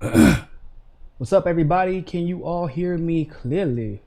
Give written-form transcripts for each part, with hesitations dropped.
What's up, everybody? Can you all hear me clearly?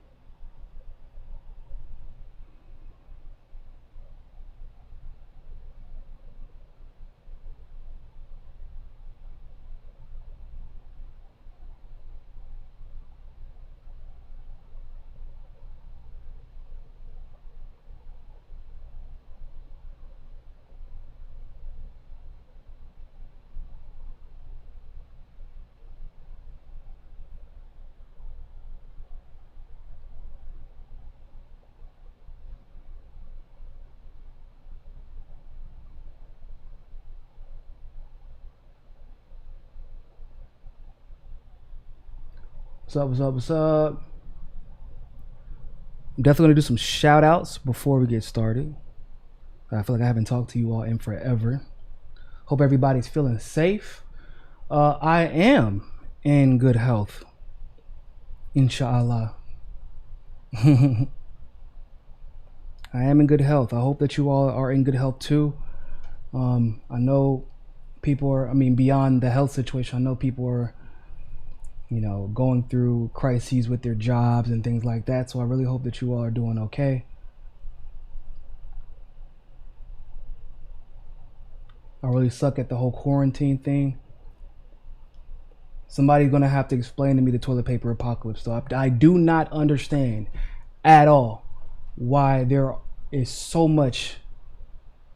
What's up? What's up? What's up? I'm definitely gonna do some shout outs before we get started. I feel like I haven't talked to you all in forever. Hope everybody's feeling safe. I am in good health. Inshallah. I am in good health. I hope that you all are in good health too. I know people are, beyond the health situation, I know people are, going through crises with their jobs and things like that. So I really hope that you all are doing okay. I really suck at the whole quarantine thing. Somebody's gonna have to explain to me the toilet paper apocalypse. So I do not understand at all why there is so much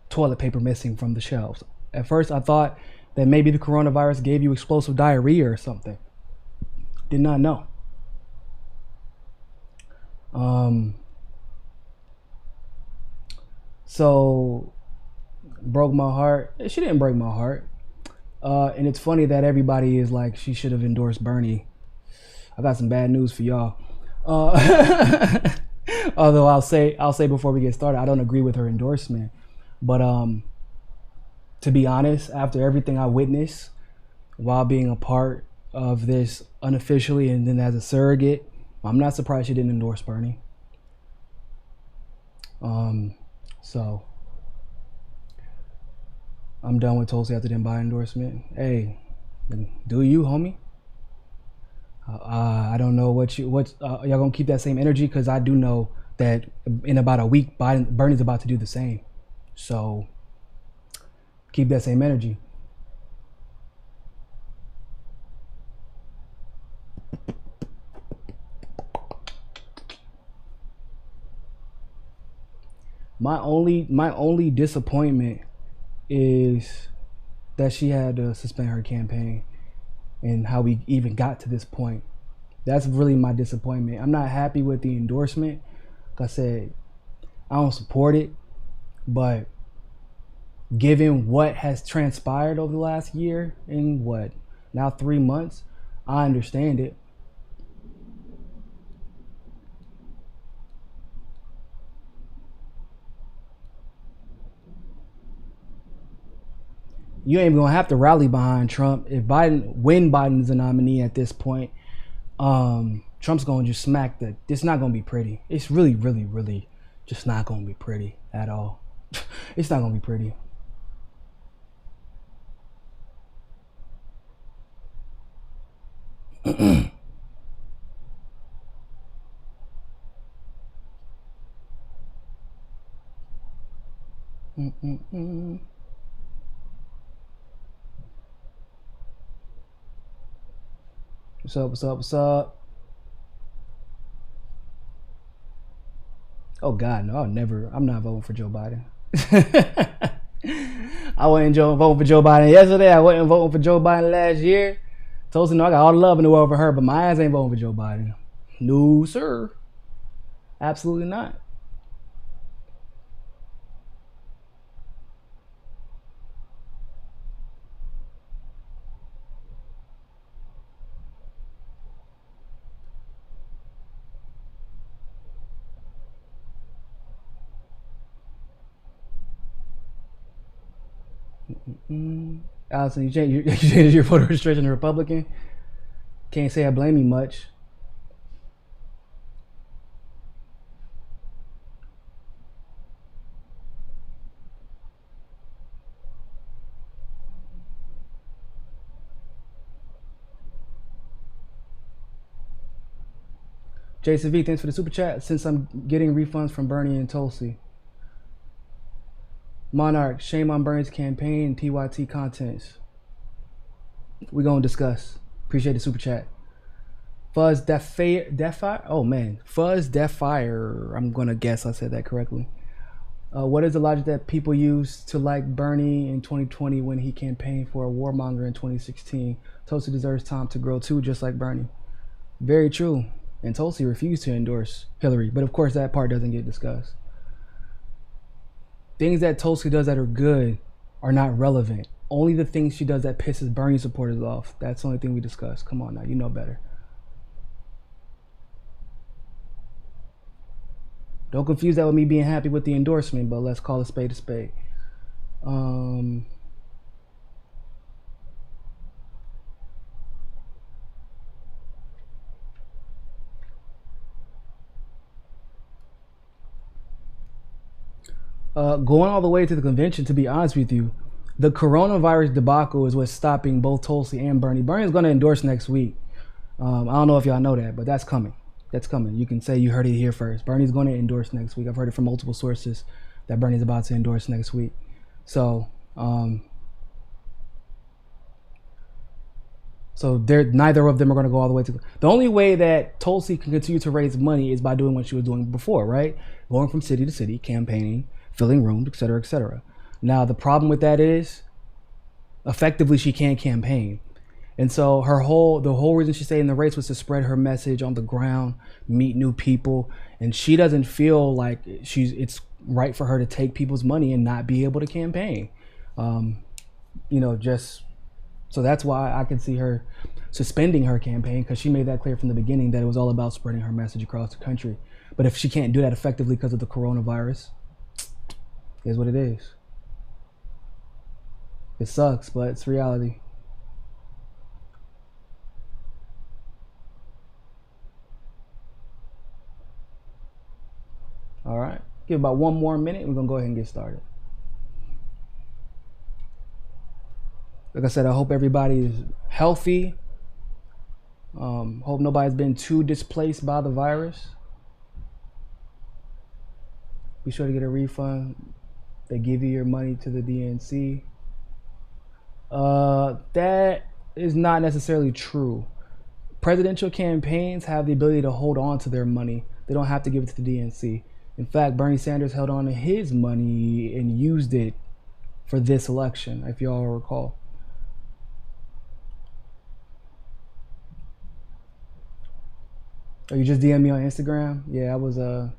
toilet paper missing from the shelves. At first, I thought that maybe the coronavirus gave you explosive diarrhea or something. Did not know. So broke my heart. She didn't break my heart. And it's funny that everybody is like, she should have endorsed Bernie. I got some bad news for y'all. Although I'll say before we get started, I don't agree with her endorsement. But to be honest, after everything I witnessed while being a part of this unofficially and then as a surrogate, I'm not surprised she didn't endorse Bernie. So I'm done with Tulsi after the buy endorsement. Hey, do you, homie? I don't know what y'all gonna keep that same energy, because I do know that in about a week Bernie's about to do the same. So keep that same energy. My only disappointment is that she had to suspend her campaign and how we even got to this point. That's really my disappointment. I'm not happy with the endorsement. Like I said, I don't support it, but given what has transpired over the last year and now 3 months, I understand it. You ain't gonna have to rally behind Trump when Biden's a nominee at this point. Trump's gonna just smack the. It's not gonna be pretty. It's really, really, really just not gonna be pretty at all. It's not gonna be pretty. What's up? What's up? What's up? Oh God, no! I'm not voting for Joe Biden. I wasn't voting for Joe Biden yesterday. I wasn't voting for Joe Biden last year. Tulsi, no, I got all the love in the world for her, but my ass ain't voting for Joe Biden. No, sir. Absolutely not. Allison, you changed your voter registration to Republican. Can't say I blame you much. Jason V, thanks for the super chat. Since I'm getting refunds from Bernie and Tulsi. Monarch, shame on Bernie's campaign and PYT contents. We're going to discuss. Appreciate the super chat. Fuzz Deathfire? Oh man. Fuzz Deathfire. I'm going to guess I said that correctly. What is the logic that people use to like Bernie in 2020 when he campaigned for a warmonger in 2016? Tulsi deserves time to grow too, just like Bernie. Very true. And Tulsi refused to endorse Hillary, but of course that part doesn't get discussed. Things that Tulsi does that are good are not relevant. Only the things she does that pisses Bernie supporters off. That's the only thing we discuss. Come on now, you know better. Don't confuse that with me being happy with the endorsement, but let's call a spade a spade. Going all the way to the convention, to be honest with you, the coronavirus debacle is what's stopping both Tulsi and Bernie. Bernie's going to endorse next week. I don't know if y'all know that, but that's coming. That's coming. You can say you heard it here first. Bernie's going to endorse next week. I've heard it from multiple sources that Bernie's about to endorse next week. So neither of them are going to go all the way to. The only way that Tulsi can continue to raise money is by doing what she was doing before, right? Going from city to city, campaigning, filling rooms, et cetera, et cetera. Now, the problem with that is, effectively, she can't campaign. And so the whole reason she stayed in the race was to spread her message on the ground, meet new people. And she doesn't feel like it's right for her to take people's money and not be able to campaign. So that's why I can see her suspending her campaign, because she made that clear from the beginning that it was all about spreading her message across the country. But if she can't do that effectively because of the coronavirus, it is what it is. It sucks, but it's reality. All right, give about 1 more minute. We're gonna go ahead and get started. Like I said, I hope everybody is healthy. Hope nobody's been too displaced by the virus. Be sure to get a refund. They give you your money to the DNC. That is not necessarily true. Presidential campaigns have the ability to hold on to their money. They don't have to give it to the DNC. In fact, Bernie Sanders held on to his money and used it for this election, if you all recall. Oh, you just DM me on Instagram? Yeah, I was on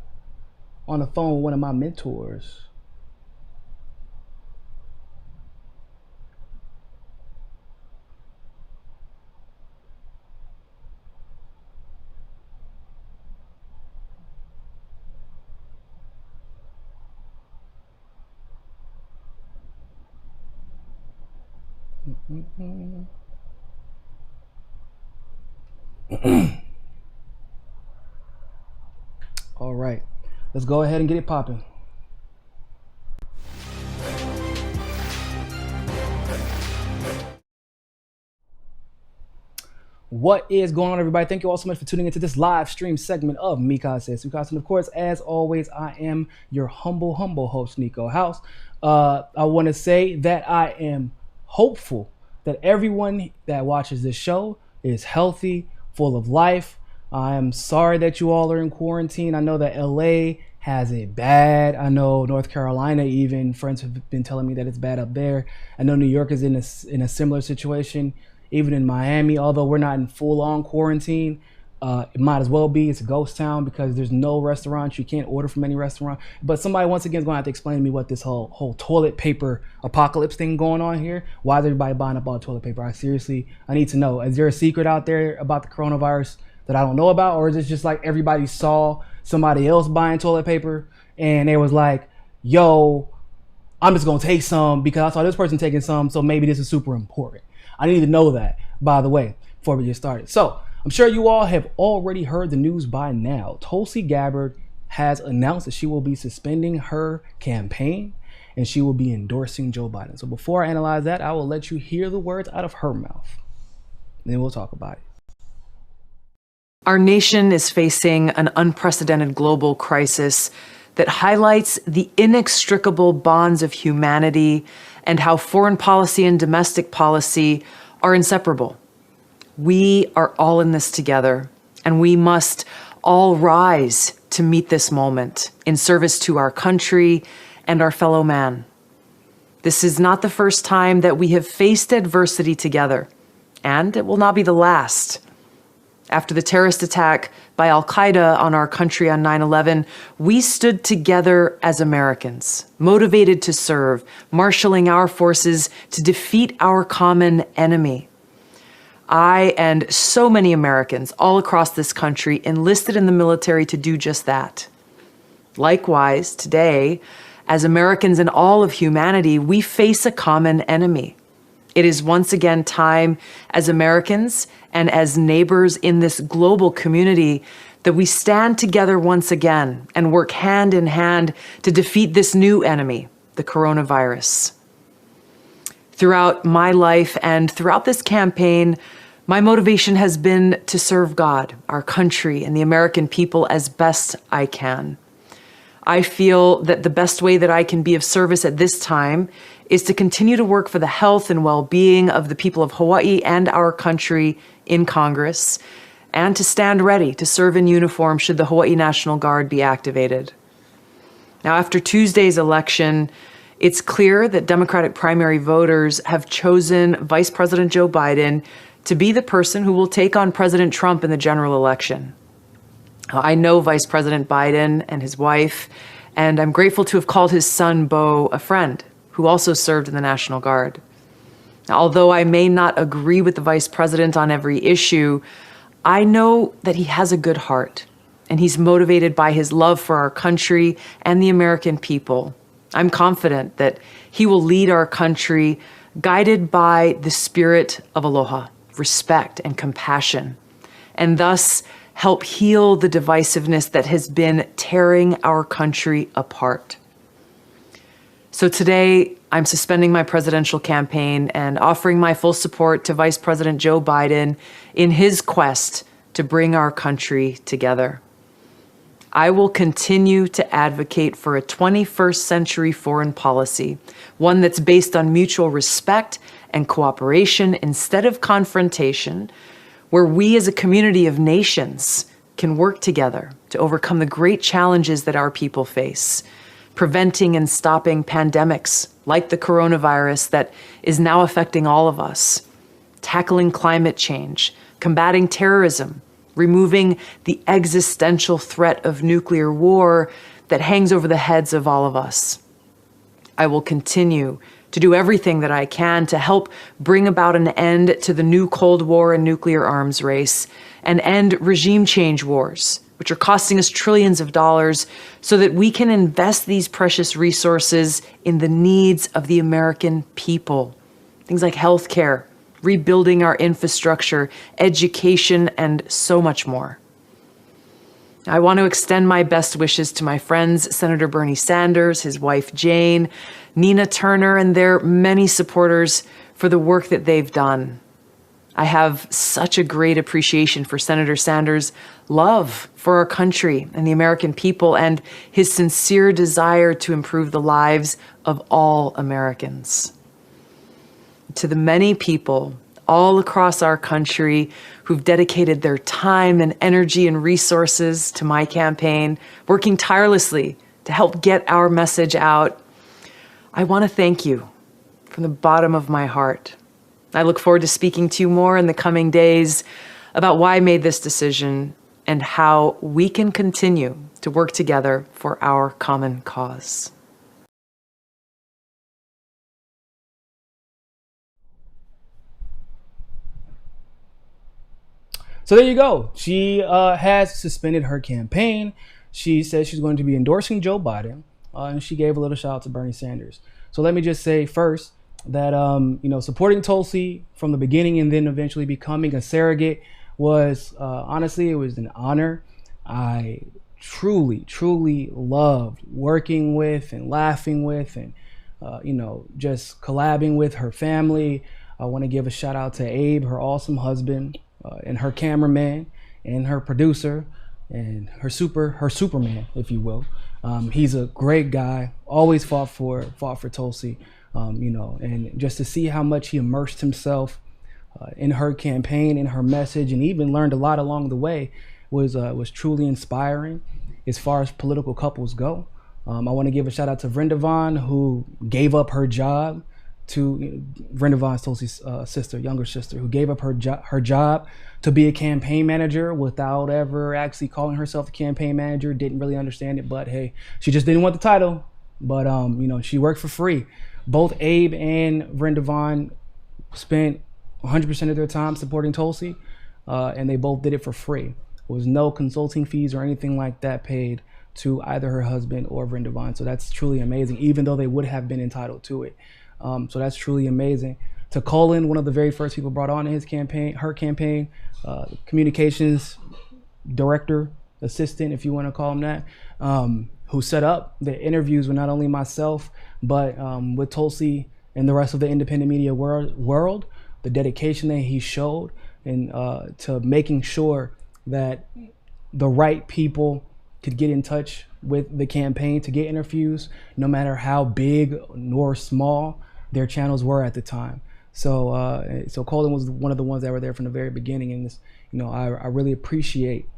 the phone with one of my mentors. All right, let's go ahead and get it popping. What is going on, everybody? Thank you all so much for tuning into this live stream segment of MCSC. And of course, as always, I am your humble host, Niko House. I want to say that I am hopeful that everyone that watches this show is healthy, full of life. I am sorry that you all are in quarantine. I know that LA has it bad. I know North Carolina, even friends have been telling me that it's bad up there. I know New York is in a similar situation. Even in Miami, although we're not in full-on quarantine, it might as well be. It's a ghost town because there's no restaurants. You can't order from any restaurant. But somebody, once again, is going to have to explain to me what this whole toilet paper apocalypse thing going on here. Why is everybody buying up all toilet paper? I need to know. Is there a secret out there about the coronavirus that I don't know about? Or is it just like everybody saw somebody else buying toilet paper and they was like, yo, I'm just going to take some because I saw this person taking some, so maybe this is super important. I need to know that, by the way, before we get started. So I'm sure you all have already heard the news by now. Tulsi Gabbard has announced that she will be suspending her campaign and she will be endorsing Joe Biden. So before I analyze that, I will let you hear the words out of her mouth. And then we'll talk about it. Our nation is facing an unprecedented global crisis that highlights the inextricable bonds of humanity and how foreign policy and domestic policy are inseparable. We are all in this together, and we must all rise to meet this moment in service to our country and our fellow man. This is not the first time that we have faced adversity together, and it will not be the last. After the terrorist attack by Al-Qaeda on our country on 9/11, we stood together as Americans, motivated to serve, marshaling our forces to defeat our common enemy. I and so many Americans all across this country enlisted in the military to do just that. Likewise, today, as Americans and all of humanity, we face a common enemy. It is once again time as Americans and as neighbors in this global community that we stand together once again and work hand in hand to defeat this new enemy, the coronavirus. Throughout my life and throughout this campaign, my motivation has been to serve God, our country, and the American people as best I can. I feel that the best way that I can be of service at this time is to continue to work for the health and well-being of the people of Hawaii and our country in Congress, and to stand ready to serve in uniform should the Hawaii National Guard be activated. Now, after Tuesday's election, it's clear that Democratic primary voters have chosen Vice President Joe Biden to be the person who will take on President Trump in the general election. I know Vice President Biden and his wife, and I'm grateful to have called his son, Beau, a friend who also served in the National Guard. Now, although I may not agree with the Vice President on every issue, I know that he has a good heart, and he's motivated by his love for our country and the American people. I'm confident that he will lead our country guided by the spirit of aloha, respect, and compassion, and thus help heal the divisiveness that has been tearing our country apart. So today, I'm suspending my presidential campaign and offering my full support to Vice President Joe Biden in his quest to bring our country together. I will continue to advocate for a 21st century foreign policy, one that's based on mutual respect and cooperation instead of confrontation, where we as a community of nations can work together to overcome the great challenges that our people face, preventing and stopping pandemics like the coronavirus that is now affecting all of us, tackling climate change, combating terrorism, removing the existential threat of nuclear war that hangs over the heads of all of us. I will continue to do everything that I can to help bring about an end to the new Cold War and nuclear arms race and end regime change wars, which are costing us trillions of dollars, so that we can invest these precious resources in the needs of the American people. Things like healthcare, rebuilding our infrastructure, education, and so much more. I want to extend my best wishes to my friends, Senator Bernie Sanders, his wife Jane, Nina Turner, and their many supporters for the work that they've done. I have such a great appreciation for Senator Sanders' love for our country and the American people, and his sincere desire to improve the lives of all Americans. To the many people all across our country who've dedicated their time and energy and resources to my campaign, working tirelessly to help get our message out, I want to thank you from the bottom of my heart. I look forward to speaking to you more in the coming days about why I made this decision and how we can continue to work together for our common cause. So there you go. She has suspended her campaign. She says she's going to be endorsing Joe Biden, and she gave a little shout out to Bernie Sanders. So let me just say first that supporting Tulsi from the beginning and then eventually becoming a surrogate was honestly, it was an honor. I truly loved working with and laughing with and just collabing with her family. I want to give a shout out to Abe, her awesome husband, and her cameraman, and her producer and her Superman, if you will. He's a great guy, always fought for Tulsi, and just to see how much he immersed himself in her campaign, in her message, and even learned a lot along the way was truly inspiring as far as political couples go. I want to give a shout out to Vrindavon, who gave up her job to Vrindavon's Tulsi's younger sister, who gave up her job to be a campaign manager without ever actually calling herself a campaign manager. Didn't really understand it, but hey, she just didn't want the title. But she worked for free. Both Abe and Vrindavon spent 100% of their time supporting Tulsi, and they both did it for free. There was no consulting fees or anything like that paid to either her husband or Vrindavon. So that's truly amazing, even though they would have been entitled to it. So that's truly amazing. To Colin, one of the very first people brought on in her campaign, communications director, assistant, if you want to call him that, who set up the interviews with not only myself, but with Tulsi and the rest of the independent media world, the dedication that he showed and to making sure that the right people could get in touch with the campaign to get interviews, no matter how big nor small their channels were at the time. So Colin was one of the ones that were there from the very beginning, and this, I really appreciate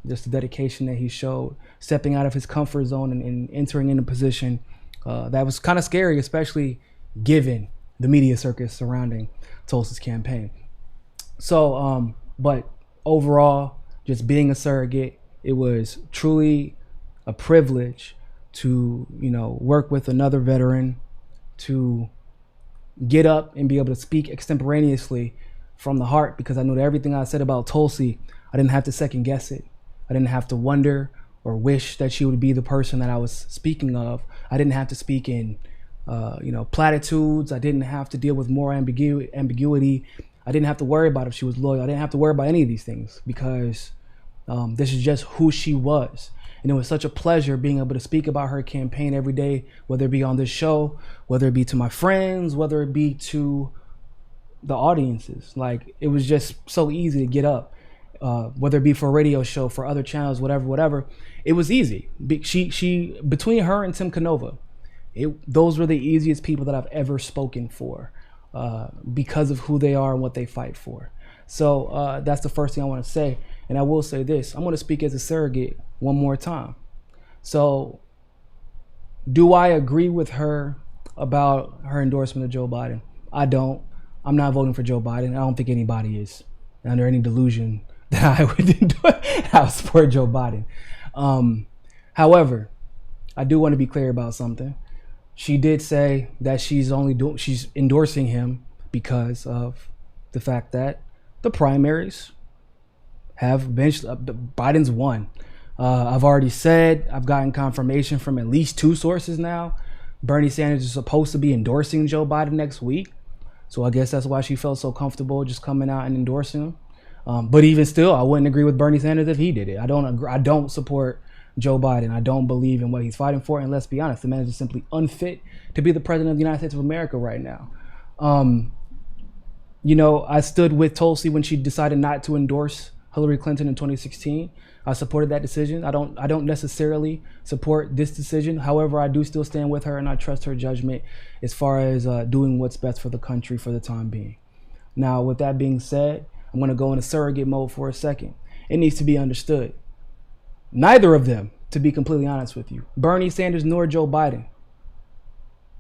just the dedication that he showed, stepping out of his comfort zone and entering in a position that was kind of scary, especially given the media circus surrounding Tulsi's campaign. So, but overall, just being a surrogate, it was truly a privilege to, work with another veteran, to get up and be able to speak extemporaneously from the heart, because I knew that everything I said about Tulsi, I didn't have to second guess it. I didn't have to wonder or wish that she would be the person that I was speaking of. I didn't have to speak in, platitudes. I didn't have to deal with moral ambiguity. I didn't have to worry about if she was loyal. I didn't have to worry about any of these things, because this is just who she was. And it was such a pleasure being able to speak about her campaign every day, whether it be on this show, whether it be to my friends, whether it be to the audiences. Like, it was just so easy to get up, whether it be for a radio show, for other channels, whatever. It was easy. She between her and Tim Canova, those were the easiest people that I've ever spoken for, because of who they are and what they fight for. So that's the first thing I want to say. And I will say this, I'm going to speak as a surrogate one more time. So do I agree with her about her endorsement of Joe Biden? I don't. I'm not voting for Joe Biden. I don't think anybody is under any delusion that I would support Joe Biden. However, I do want to be clear about something. She did say that she's endorsing him because of the fact that the primaries have Biden's won. I've already said, I've gotten confirmation from at least 2 sources now. Bernie Sanders is supposed to be endorsing Joe Biden next week. So I guess that's why she felt so comfortable just coming out and endorsing him. But even still, I wouldn't agree with Bernie Sanders if he did it. I don't support Joe Biden. I don't believe in what he's fighting for. And let's be honest, the man is just simply unfit to be the president of the United States of America right now. I stood with Tulsi when she decided not to endorse Hillary Clinton in 2016. I supported that decision. I don't necessarily support this decision. However, I do still stand with her, and I trust her judgment as far as doing what's best for the country for the time being. Now, with that being said, I'm going to go into surrogate mode for a second. It needs to be understood. Neither of them, to be completely honest with you, Bernie Sanders nor Joe Biden,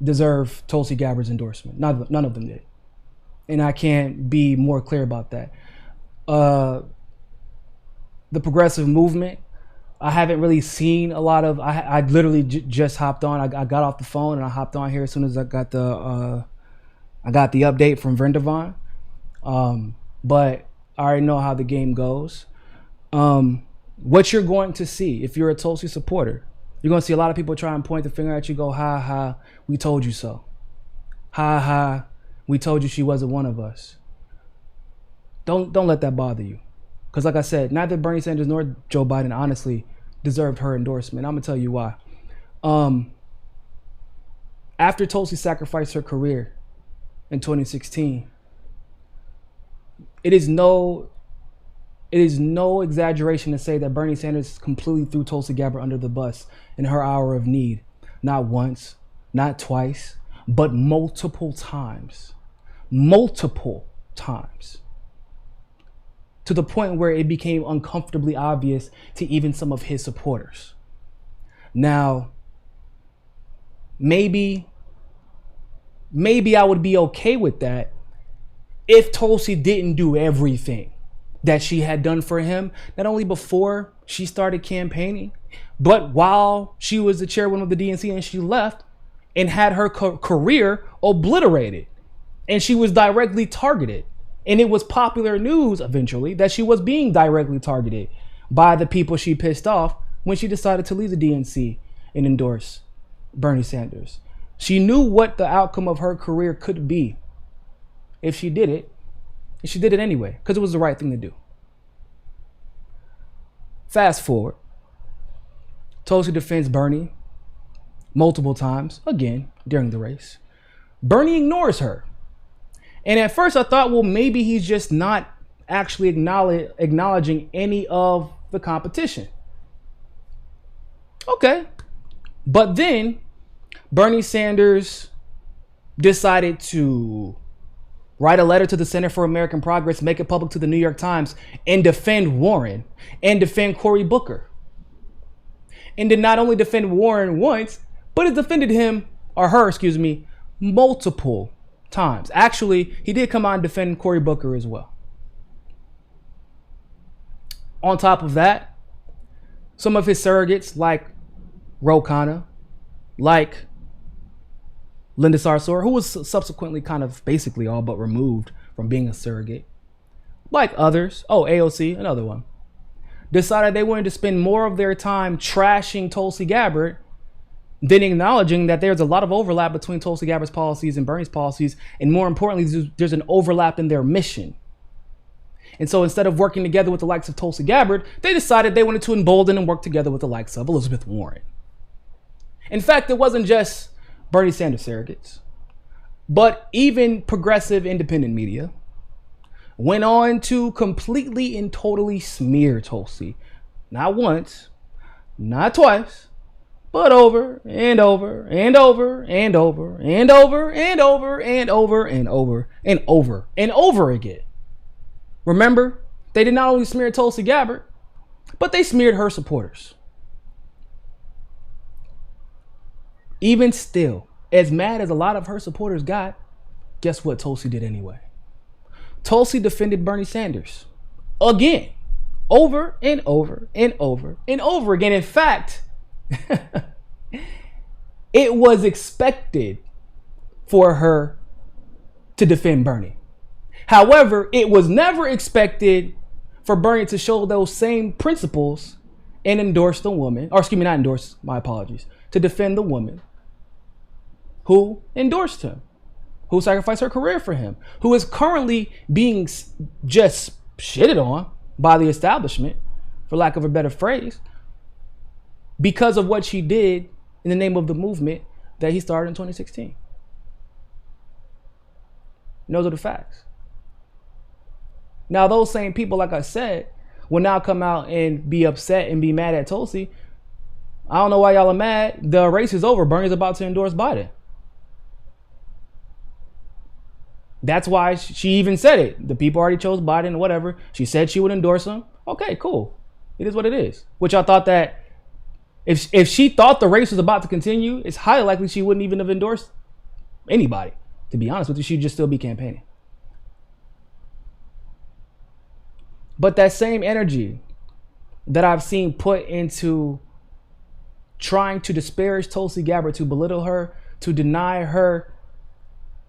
deserve Tulsi Gabbard's endorsement. None of them did. And I can't be more clear about that. The progressive movement, I haven't really seen a lot of. I literally just hopped on. I got off the phone and I hopped on here as soon as I got the update from Vrindavon. But I already know how the game goes. What you're going to see if you're a Tulsi supporter, you're going to see a lot of people try and point the finger at you, go, ha ha, we told you so. Ha ha, we told you she wasn't one of us. Don't let that bother you. Because like I said, neither Bernie Sanders nor Joe Biden honestly deserved her endorsement. I'm going to tell you why. After Tulsi sacrificed her career in 2016, it is no It is no exaggeration to say that Bernie Sanders completely threw Tulsi Gabbard under the bus in her hour of need. Not once, not twice, but multiple times. Multiple times. To the point where it became uncomfortably obvious to even some of his supporters. Now, maybe I would be okay with that if Tulsi didn't do everything that she had done for him, not only before she started campaigning, but while she was the chairwoman of the DNC and she left and had her career obliterated. And she was directly targeted. And it was popular news eventually that she was being directly targeted by the people she pissed off when she decided to leave the DNC and endorse Bernie Sanders. She knew what the outcome of her career could be if she did it. And she did it anyway, because it was the right thing to do. Fast forward. Tulsi defends Bernie multiple times, again, during the race. Bernie ignores her. And at first I thought, well, maybe he's just not actually acknowledging any of the competition. Okay. But then Bernie Sanders decided to write a letter to the Center for American Progress, make it public to the New York Times, and defend Warren and defend Cory Booker. And did not only defend Warren once, but has defended him, or her, multiple times. Actually, he did come out and defend Cory Booker as well. On top of that, some of his surrogates like Ro Khanna, like Linda Sarsour, who was subsequently kind of basically all but removed from being a surrogate, like others, AOC, another one, decided they wanted to spend more of their time trashing Tulsi Gabbard than acknowledging that there's a lot of overlap between Tulsi Gabbard's policies and Bernie's policies, and more importantly, there's an overlap in their mission. And so instead of working together with the likes of Tulsi Gabbard, they decided they wanted to embolden and work together with the likes of Elizabeth Warren. In fact, it wasn't just Bernie Sanders surrogates, but even progressive independent media went on to completely and totally smear Tulsi. Not once, not twice, but over and over and over and over and over and over and over and over and over and over again. Remember, they did not only smear Tulsi Gabbard, but they smeared her supporters. Even still, as mad as a lot of her supporters got, guess what Tulsi did anyway? Tulsi defended Bernie Sanders again, over and over and over and over again. In fact, it was expected for her to defend Bernie. However, it was never expected for Bernie to show those same principles and endorse the woman, or not endorse, my apologies, to defend the woman who endorsed him, who sacrificed her career for him, who is currently being just shitted on by the establishment, for lack of a better phrase, because of what she did in the name of the movement that he started in 2016. And those are the facts. Now, those same people, like I said, will now come out and be upset and be mad at Tulsi. I don't know why y'all are mad. The race is over. Bernie's about to endorse Biden. That's why she even said it. The people already chose Biden or whatever. She said she would endorse him. Okay, cool. It is what it is. Which I thought that if she thought the race was about to continue, it's highly likely she wouldn't even have endorsed anybody. To be honest with you, she'd just still be campaigning. But that same energy that I've seen put into trying to disparage Tulsi Gabbard, to belittle her, to deny her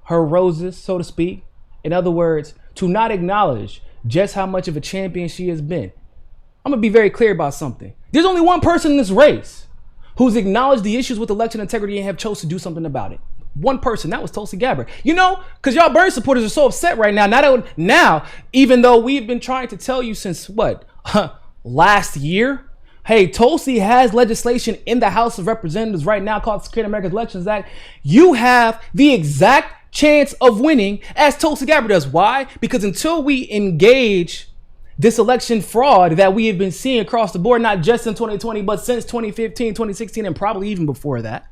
roses, so to speak. In other words, to not acknowledge just how much of a champion she has been. I'm going to be very clear about something. There's only one person in this race who's acknowledged the issues with election integrity and have chose to do something about it. One person, that was Tulsi Gabbard. You know, because y'all Bernie supporters are so upset right now. Now, even though we've been trying to tell you since last year, hey, Tulsi has legislation in the House of Representatives right now called the Secure American Elections Act. You have the exact chance of winning as Tulsi Gabbard does. Why? Because until we engage this election fraud that we have been seeing across the board, not just in 2020, but since 2015, 2016, and probably even before that,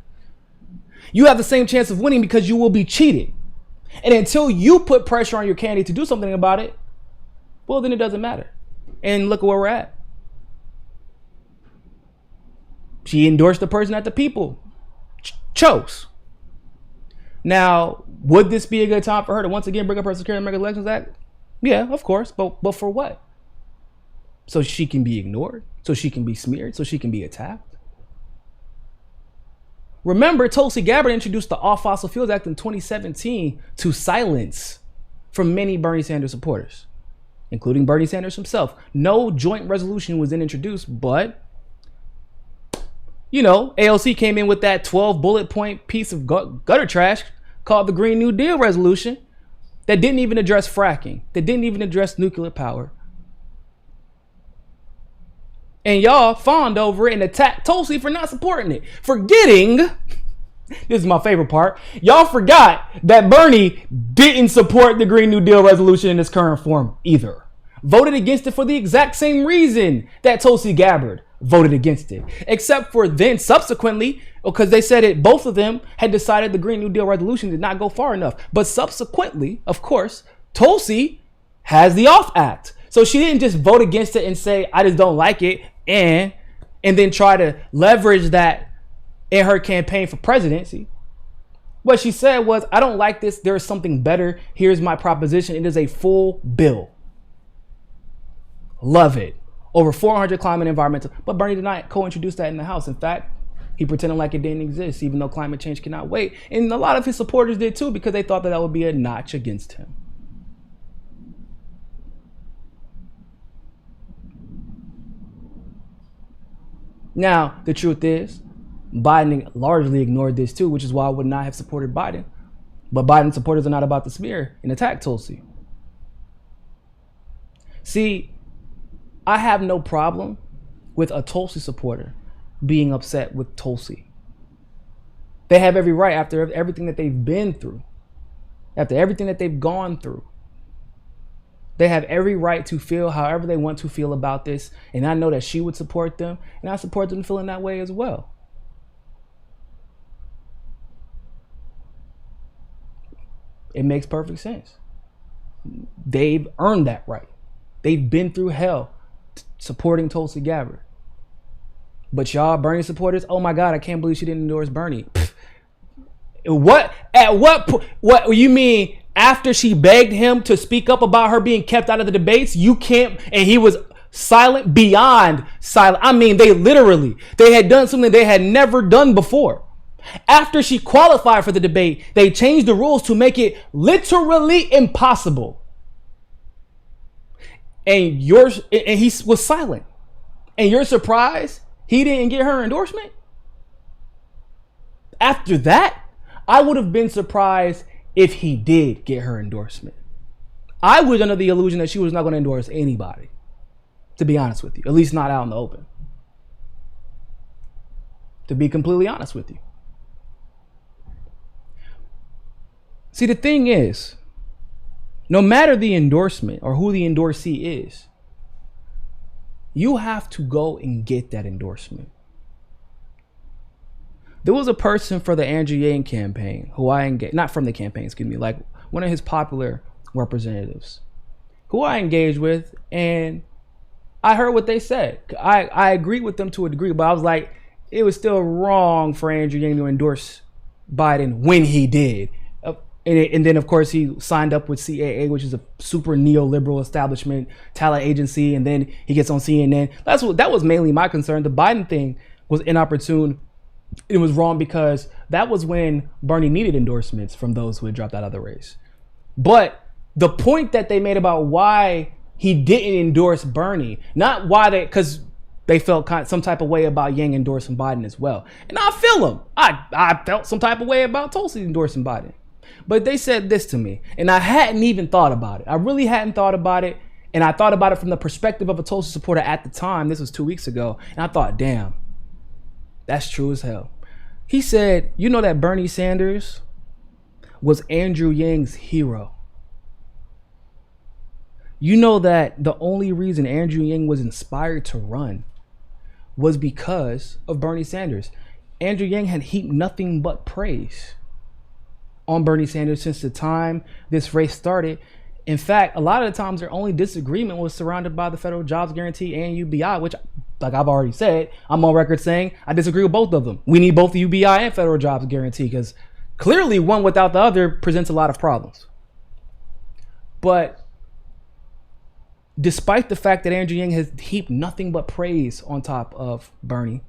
you have the same chance of winning because you will be cheated. And until you put pressure on your candidate to do something about it, well, then it doesn't matter. And look at where we're at. She endorsed the person that the people chose. Now, would this be a good time for her to once again bring up her Secure American Elections Act? Yeah, of course. But for what? So she can be ignored? So she can be smeared? So she can be attacked? Remember, Tulsi Gabbard introduced the Off Fossil Fuels Act in 2017 to silence from many Bernie Sanders supporters, including Bernie Sanders himself. No joint resolution was then introduced, but, you know, AOC came in with that 12 bullet point piece of gutter trash called the Green New Deal resolution that didn't even address fracking, that didn't even address nuclear power. And y'all fawned over it and attacked Tulsi for not supporting it. Forgetting, this is my favorite part, y'all forgot that Bernie didn't support the Green New Deal resolution in its current form either. Voted against it for the exact same reason that Tulsi Gabbard voted against it. Except for then subsequently, because they said it, both of them had decided the Green New Deal resolution did not go far enough. But subsequently, of course, Tulsi has the Off Act. So she didn't just vote against it and say, I just don't like it, and then try to leverage that in her campaign for presidency. What she said was, I don't like this. There is something better. Here's my proposition. It is a full bill. Love it. Over 400 climate and environmental. But Bernie did not co-introduce that in the House. In fact, he pretended like it didn't exist, even though climate change cannot wait. And a lot of his supporters did too, because they thought that would be a notch against him. Now, the truth is, Biden largely ignored this too, which is why I would not have supported Biden. But Biden supporters are not about to smear and attack Tulsi. See, I have no problem with a Tulsi supporter being upset with Tulsi. They have every right after everything that they've been through, after everything that they've gone through. They have every right to feel however they want to feel about this. And I know that she would support them, and I support them feeling that way as well. It makes perfect sense. They've earned that right. They've been through hell supporting Tulsi Gabbard. But y'all Bernie supporters, oh my God, I can't believe she didn't endorse Bernie. What you mean after she begged him to speak up about her being kept out of the debates, you can't, and he was silent, beyond silent. I mean, they had done something they had never done before. After she qualified for the debate, they changed the rules to make it literally impossible. And he was silent. And you're surprised he didn't get her endorsement? After that, I would have been surprised if he did get her endorsement. I was under the illusion that she was not going to endorse anybody, to be honest with you, at least not out in the open. To be completely honest with you. See, the thing is, no matter the endorsement or who the endorsee is, you have to go and get that endorsement. There was a person for the Andrew Yang campaign who I engaged, not from the campaign, like one of his popular representatives who I engaged with, and I heard what they said. I agreed with them to a degree, but I was like, it was still wrong for Andrew Yang to endorse Biden when he did. And then, of course, he signed up with CAA, which is a super neoliberal establishment talent agency. And then he gets on CNN. That was mainly my concern. The Biden thing was inopportune. It was wrong because that was when Bernie needed endorsements from those who had dropped out of the race. But the point that they made about why he didn't endorse Bernie, not why because they felt some type of way about Yang endorsing Biden as well. And I feel them. I felt some type of way about Tulsi endorsing Biden. But they said this to me, and I hadn't even thought about it. I really hadn't thought about it. And I thought about it from the perspective of a Tulsi supporter at the time. This was 2 weeks ago. And I thought, damn, that's true as hell. He said, you know that Bernie Sanders was Andrew Yang's hero. You know that the only reason Andrew Yang was inspired to run was because of Bernie Sanders. Andrew Yang had heaped nothing but praise on Bernie Sanders since the time this race started. In fact, a lot of the times their only disagreement was surrounded by the federal jobs guarantee and UBI, which, like I've already said, I'm on record saying I disagree with both of them. We need both the UBI and federal jobs guarantee because clearly one without the other presents a lot of problems. But despite the fact that Andrew Yang has heaped nothing but praise on top of Bernie,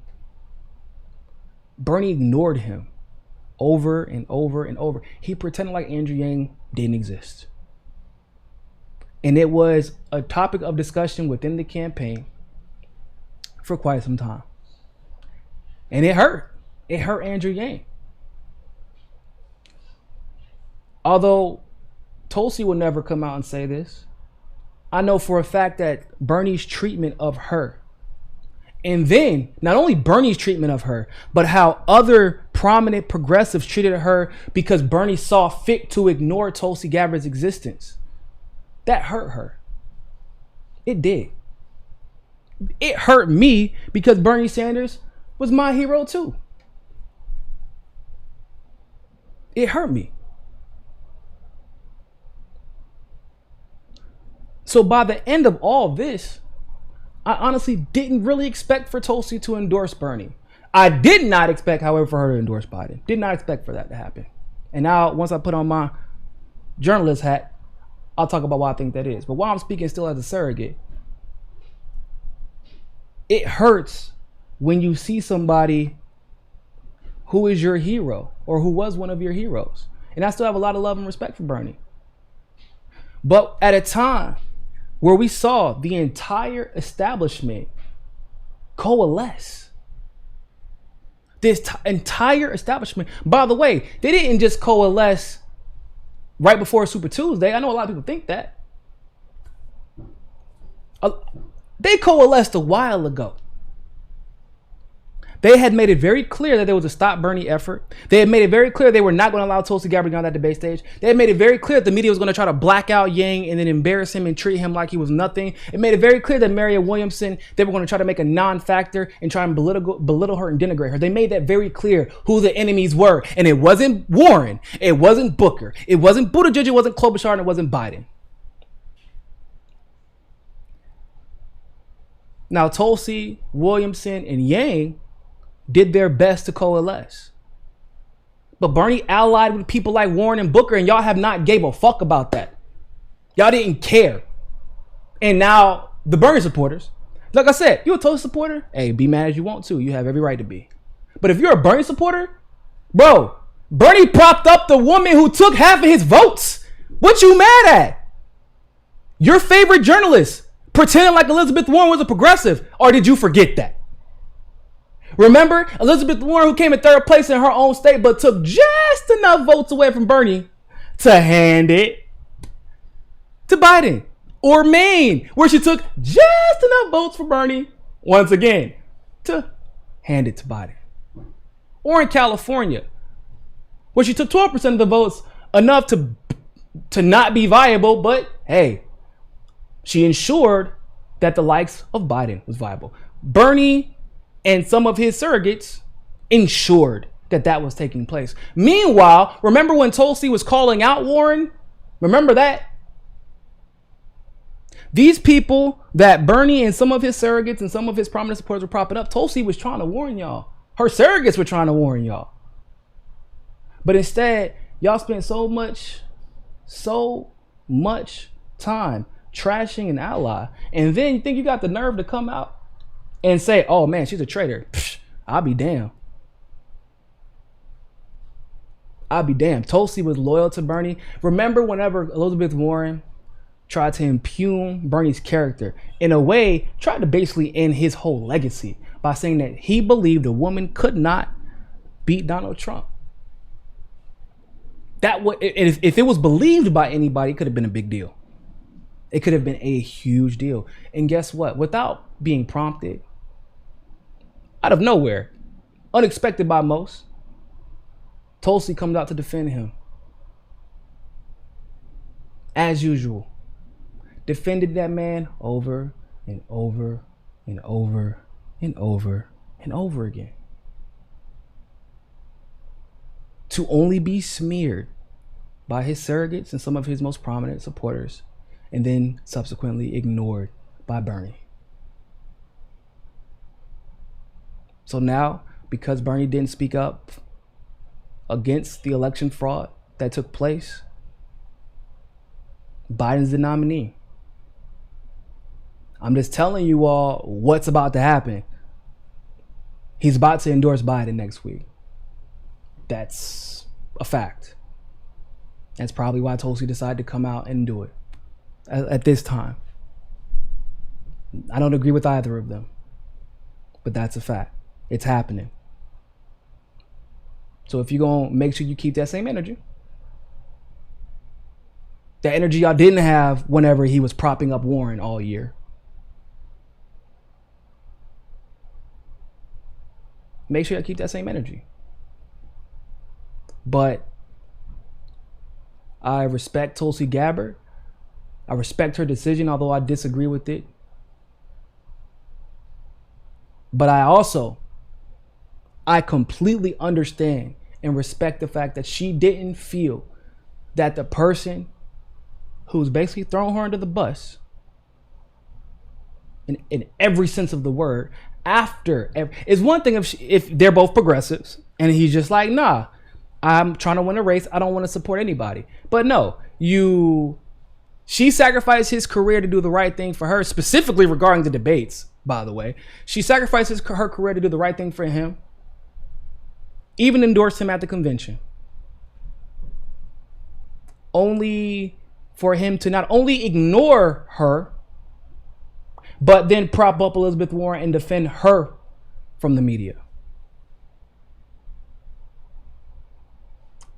Bernie ignored him over and over and over. He pretended like Andrew Yang didn't exist. And it was a topic of discussion within the campaign for quite some time. And it hurt. It hurt Andrew Yang. Although Tulsi will never come out and say this, I know for a fact that Bernie's treatment of her, and then not only Bernie's treatment of her, but how other prominent progressives treated her because Bernie saw fit to ignore Tulsi Gabbard's existence, that hurt her. It did. It hurt me because Bernie Sanders was my hero too. It hurt me. So by the end of all this, I honestly didn't really expect for Tulsi to endorse Bernie. I did not expect, however, for her to endorse Biden. Did not expect for that to happen. And now, once I put on my journalist hat, I'll talk about why I think that is. But while I'm speaking still as a surrogate, it hurts when you see somebody who is your hero or who was one of your heroes. And I still have a lot of love and respect for Bernie. But at a time where we saw the entire establishment coalesce, this entire establishment, by the way, they didn't just coalesce right before Super Tuesday. I know a lot of people think that. They coalesced a while ago. They had made it very clear that there was a Stop Bernie effort. They had made it very clear they were not going to allow Tulsi Gabbard on that debate stage. They had made it very clear that the media was going to try to black out Yang and then embarrass him and treat him like he was nothing. It made it very clear that Marianne Williamson, they were going to try to make a non-factor and try and belittle her and denigrate her. They made that very clear who the enemies were. And it wasn't Warren. It wasn't Booker. It wasn't Buttigieg. It wasn't Klobuchar. And it wasn't Biden. Now, Tulsi, Williamson, and Yang did their best to coalesce. But Bernie allied with people like Warren and Booker, and y'all have not gave a fuck about that. Y'all didn't care. And now the Bernie supporters, like I said, you a Tulsi supporter? Hey, be mad as you want to. You have every right to be. But if you're a Bernie supporter, bro, Bernie propped up the woman who took half of his votes. What you mad at? Your favorite journalist pretending like Elizabeth Warren was a progressive, or did you forget that? Remember Elizabeth Warren, who came in third place in her own state, but took just enough votes away from Bernie to hand it to Biden. Or Maine, where she took just enough votes for Bernie, once again, to hand it to Biden. Or in California, where she took 12% of the votes, enough to not be viable, but hey, she ensured that the likes of Biden was viable. Bernie and some of his surrogates ensured that that was taking place. Meanwhile, remember when Tulsi was calling out Warren? Remember that? These people that Bernie and some of his surrogates and some of his prominent supporters were propping up, Tulsi was trying to warn y'all. Her surrogates were trying to warn y'all. But instead, y'all spent so much time trashing an ally. And then you think you got the nerve to come out and say, oh man, she's a traitor. Psh, I'll be damned. I'll be damned. Tulsi was loyal to Bernie. Remember whenever Elizabeth Warren tried to impugn Bernie's character, in a way, tried to basically end his whole legacy by saying that he believed a woman could not beat Donald Trump. That would, if it was believed by anybody, it could have been a big deal. It could have been a huge deal. And guess what? Without being prompted, out of nowhere, unexpected by most, Tulsi comes out to defend him. As usual. defended that man over and over and over and over and over again, to only be smeared by his surrogates and some of his most prominent supporters, and then subsequently ignored by Bernie. So now, because Bernie didn't speak up against the election fraud that took place, Biden's the nominee. I'm just telling you all what's about to happen. He's about to endorse Biden next week. That's a fact. That's probably why Tulsi decided to come out and do it at this time. I don't agree with either of them, but that's a fact. It's happening. So if you're going to make sure you keep that same energy, that energy y'all didn't have whenever he was propping up Warren all year, make sure you keep that same energy. But I respect Tulsi Gabbard. I respect her decision, although I disagree with it. But I completely understand and respect the fact that she didn't feel that the person who's basically thrown her under the bus, in every sense of the word, it's one thing if they're both progressives and he's just like, nah, I'm trying to win a race, I don't want to support anybody. But no, she sacrificed his career to do the right thing for her, specifically regarding the debates, by the way. She sacrificed her career to do the right thing for him, even endorsed him at the convention, only for him to not only ignore her, but then prop up Elizabeth Warren and defend her from the media.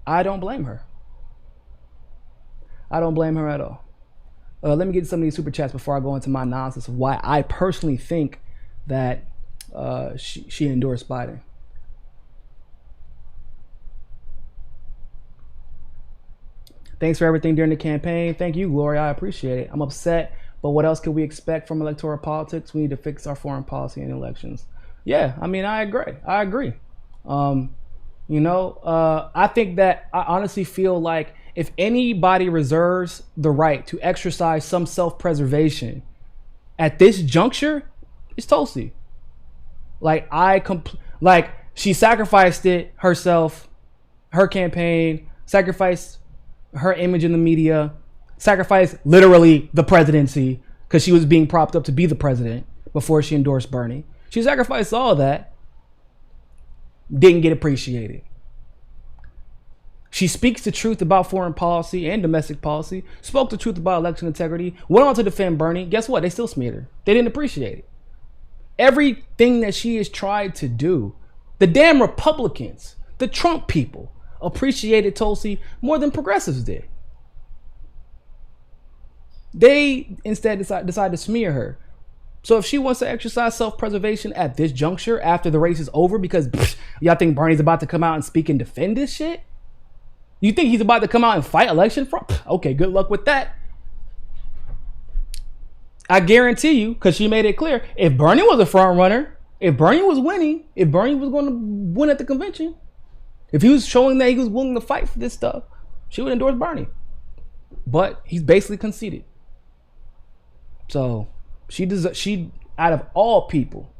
I don't blame her. I don't blame her at all. Let me get some of these super chats before I go into my analysis of why I personally think that she endorsed Biden. Thanks for everything during the campaign. Thank you, Gloria. I appreciate it. I'm upset, but what else can we expect from electoral politics? We need to fix our foreign policy and elections. Yeah, I mean, I agree. I think that I honestly feel like if anybody reserves the right to exercise some self-preservation at this juncture, it's Tulsi. She sacrificed it herself, her campaign, sacrificed her image in the media, sacrificed literally the presidency because she was being propped up to be the president before she endorsed Bernie. She sacrificed all that, didn't get appreciated. She speaks the truth about foreign policy and domestic policy, spoke the truth about election integrity, went on to defend Bernie. Guess what? They still smeared her. They didn't appreciate it. Everything that she has tried to do, the damn Republicans, the Trump people, appreciated Tulsi more than progressives did. They instead decide to smear her. So if she wants to exercise self-preservation at this juncture after the race is over, because y'all think Bernie's about to come out and speak and defend this shit? You think he's about to come out and fight election fraud? Okay, good luck with that. I guarantee you, because she made it clear, if Bernie was a front runner, if Bernie was winning, if Bernie was going to win at the convention, if he was showing that he was willing to fight for this stuff, she would endorse Bernie. But he's basically conceded. So she, out of all people,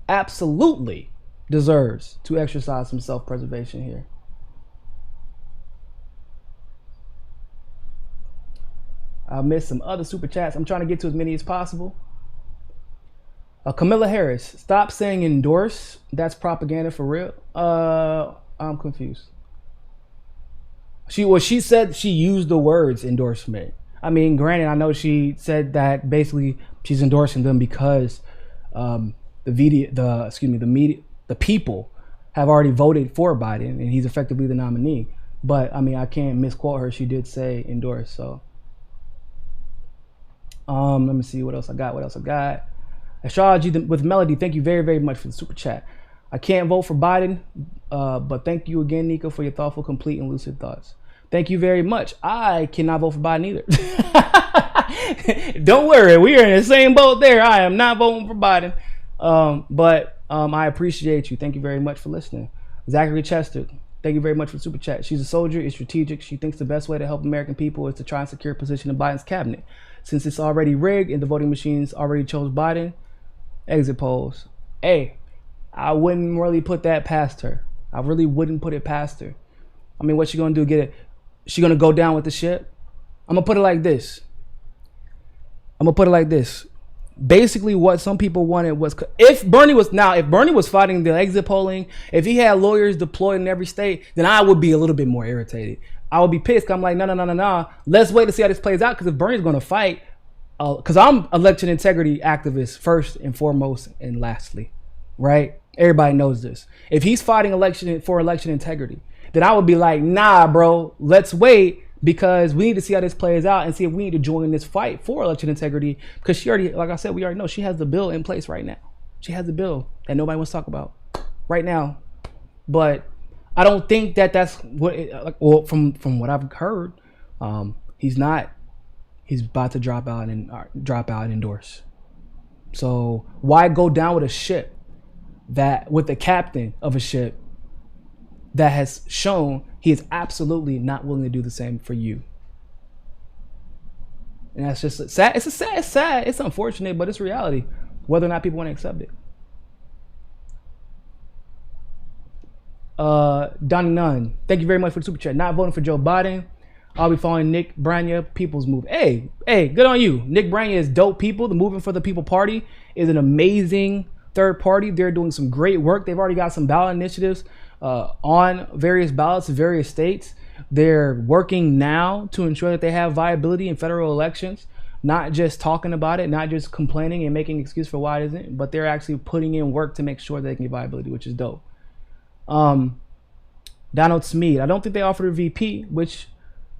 absolutely deserves to exercise some self-preservation here. I missed some other super chats. I'm trying to get to as many as possible. Camilla Harris, stop saying endorse. That's propaganda for real. I'm confused. She said she used the words endorsement. I mean, granted, I know she said that basically she's endorsing them because the people have already voted for Biden and he's effectively the nominee. But I mean, I can't misquote her. She did say endorse. So let me see what else I got. Astrology with Melody, thank you very, very much for the super chat. I can't vote for Biden, but thank you again, Niko, for your thoughtful, complete, and lucid thoughts. Thank you very much. I cannot vote for Biden either. Don't worry, we are in the same boat there. I am not voting for Biden. But I appreciate you. Thank you very much for listening. Zachary Chester, thank you very much for the super chat. She's a soldier, is strategic. She thinks the best way to help American people is to try and secure a position in Biden's cabinet. Since it's already rigged and the voting machines already chose Biden, exit polls. Hey, I wouldn't really put that past her. I really wouldn't put it past her. I mean, what's she gonna do? Get it? She gonna go down with the ship? I'm gonna put it like this. Basically, what some people wanted was, if Bernie was fighting the exit polling, if he had lawyers deployed in every state, then I would be a little bit more irritated. I would be pissed. I'm like, no. Let's wait to see how this plays out. Because if Bernie's gonna fight, because I'm election integrity activist first and foremost and lastly, right? Everybody knows this. If he's fighting election integrity, then I would be like, nah, bro, let's wait, because we need to see how this plays out and see if we need to join this fight for election integrity. Because she already, like I said, we already know she has the bill in place right now. She has the bill that nobody wants to talk about right now. But I don't think that that's what from what I've heard, he's not. He's about to drop out and endorse. So why go down with a ship with the captain of a ship that has shown he is absolutely not willing to do the same for you? And that's just sad. It's sad. It's unfortunate, but it's reality, whether or not people want to accept it. Donnie Nunn, thank you very much for the super chat. Not voting for Joe Biden. I'll be following Nick Branya, People's Move. Hey, good on you. Nick Branya is dope people. The Moving for the People Party is an amazing third party. They're doing some great work. They've already got some ballot initiatives on various ballots in various states. They're working now to ensure that they have viability in federal elections, not just talking about it, not just complaining and making excuse for why it isn't, but they're actually putting in work to make sure they can get viability, which is dope. Donald Smead, I don't think they offered a VP, which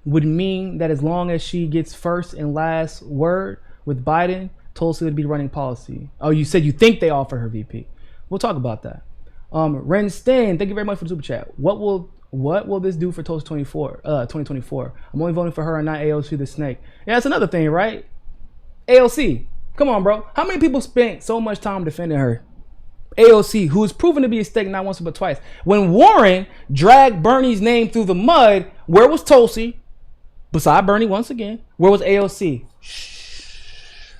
would mean that as long as she gets first and last word with Biden, Tulsi would be running policy. Oh, you said you think they offered her VP. We'll talk about that. Ren Stain, thank you very much for the super chat. What will this do for Tulsi 2024? I'm only voting for her and not AOC the snake. Yeah, that's another thing, right? AOC, come on, bro. How many people spent so much time defending her? AOC, who is proven to be a snake not once but twice. When Warren dragged Bernie's name through the mud, where was Tulsi? Beside Bernie once again, where was AOC? Shh.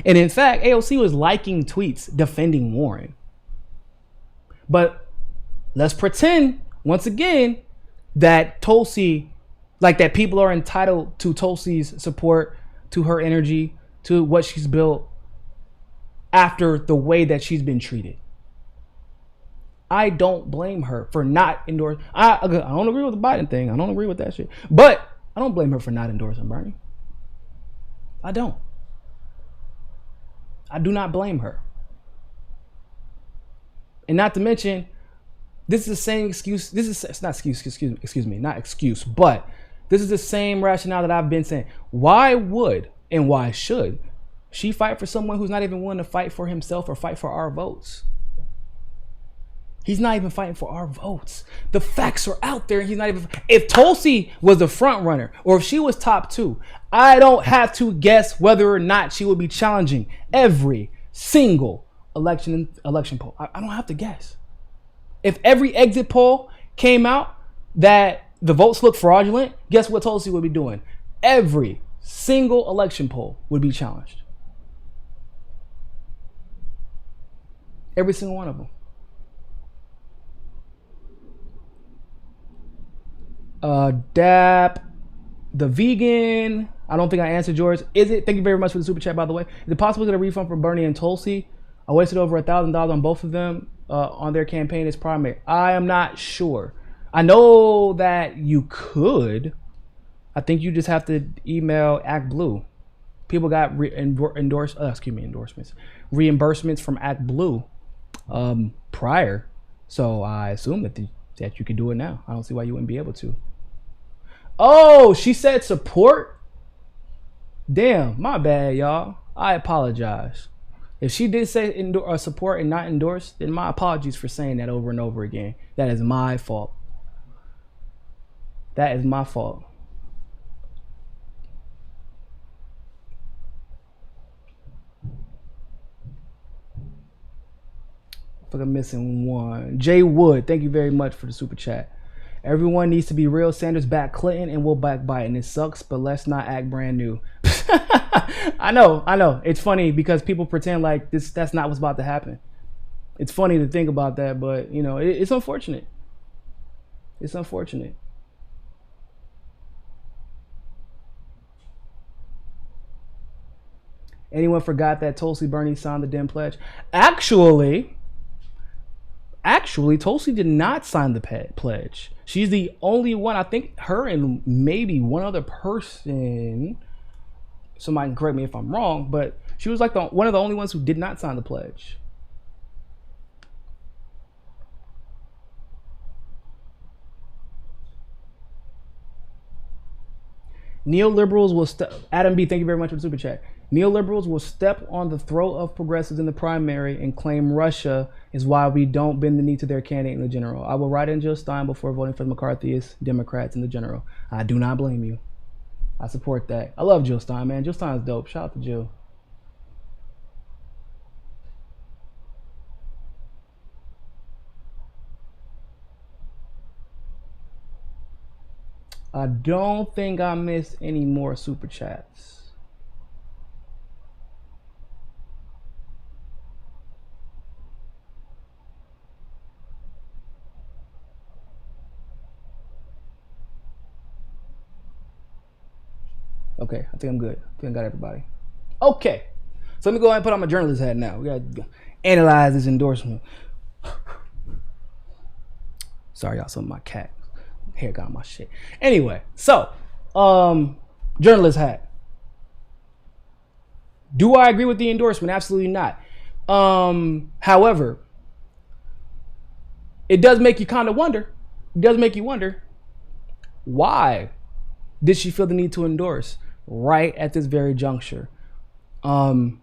And in fact, AOC was liking tweets defending Warren. But let's pretend once again that Tulsi, like that people are entitled to Tulsi's support, to her energy, to what she's built after the way that she's been treated. I don't blame her for not endorsing. I don't agree with the Biden thing. I don't agree with that shit. But I don't blame her for not endorsing Bernie. I don't. I do not blame her. And not to mention, this is the same excuse. It's not excuse, excuse me, not excuse, but this is the same rationale that I've been saying. Why would and why should she fight for someone who's not even willing to fight for himself or fight for our votes? He's not even fighting for our votes. The facts are out there. He's not even. If Tulsi was the front runner or if she was top two, I don't have to guess whether or not she would be challenging every single election poll. I don't have to guess. If every exit poll came out that the votes look fraudulent, guess what Tulsi would be doing? Every single election poll would be challenged. Every single one of them. Dap, the vegan. I don't think I answered yours. Is it? Thank you very much for the super chat, by the way. Is it possible to get a refund from Bernie and Tulsi? I wasted over $1,000 on both of them on their campaign as primary. I am not sure. I know that you could. I think you just have to email Act Blue. People got reimbursements from Act Blue prior, so I assume that you could do it now. I don't see why you wouldn't be able to. Oh, she said support? Damn, my bad, y'all. I apologize. If she did say support and not endorse, then my apologies for saying that over and over again. That is my fault. That is my fault. I think I'm missing one. Jay Wood, thank you very much for the super chat. Everyone needs to be real. Sanders back Clinton and we'll back Biden. It sucks, but let's not act brand new. I know. It's funny because people pretend like that's not what's about to happen. It's funny to think about that, but you know, it's unfortunate. It's unfortunate. Anyone forgot that Tulsi Bernie signed the Dem pledge? Actually, Tulsi did not sign the pledge. She's the only one. I think her and maybe one other person. Somebody can correct me if I'm wrong, but she was like one of the only ones who did not sign the pledge. Neoliberals will Adam B, thank you very much for the super chat. Neoliberals will step on the throat of progressives in the primary and claim Russia is why we don't bend the knee to their candidate in the general. I will write in Jill Stein before voting for the McCarthyist Democrats in the general. I do not blame you. I support that. I love Jill Stein, man. Jill Stein is dope. Shout out to Jill. I don't think I missed any more super chats. Okay, I think I'm good. I think I got everybody. Okay, so let me go ahead and put on my journalist hat now. We got to analyze this endorsement. Sorry, y'all, some of my cat hair got on my shit. Anyway, so journalist hat. Do I agree with the endorsement? Absolutely not. However, it does make you kind of wonder. It does make you wonder, why did she feel the need to endorse right at this very juncture? According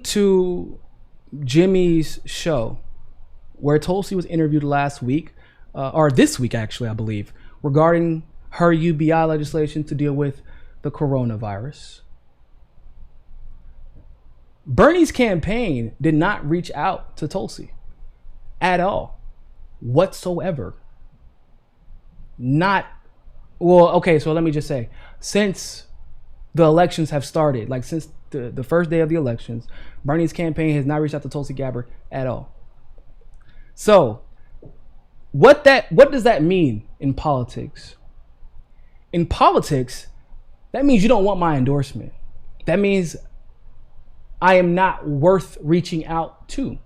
to Jimmy's show, where Tulsi was interviewed last week, or this week actually, I believe, regarding her UBI legislation to deal with the coronavirus, Bernie's campaign did not reach out to Tulsi at all, whatsoever. Not, well, okay, so let me just say, since the elections have started, like since the first day of the elections, Bernie's campaign has not reached out to Tulsi Gabbard at all. So what does that mean in politics? In politics, that means you don't want my endorsement. That means I am not worth reaching out to.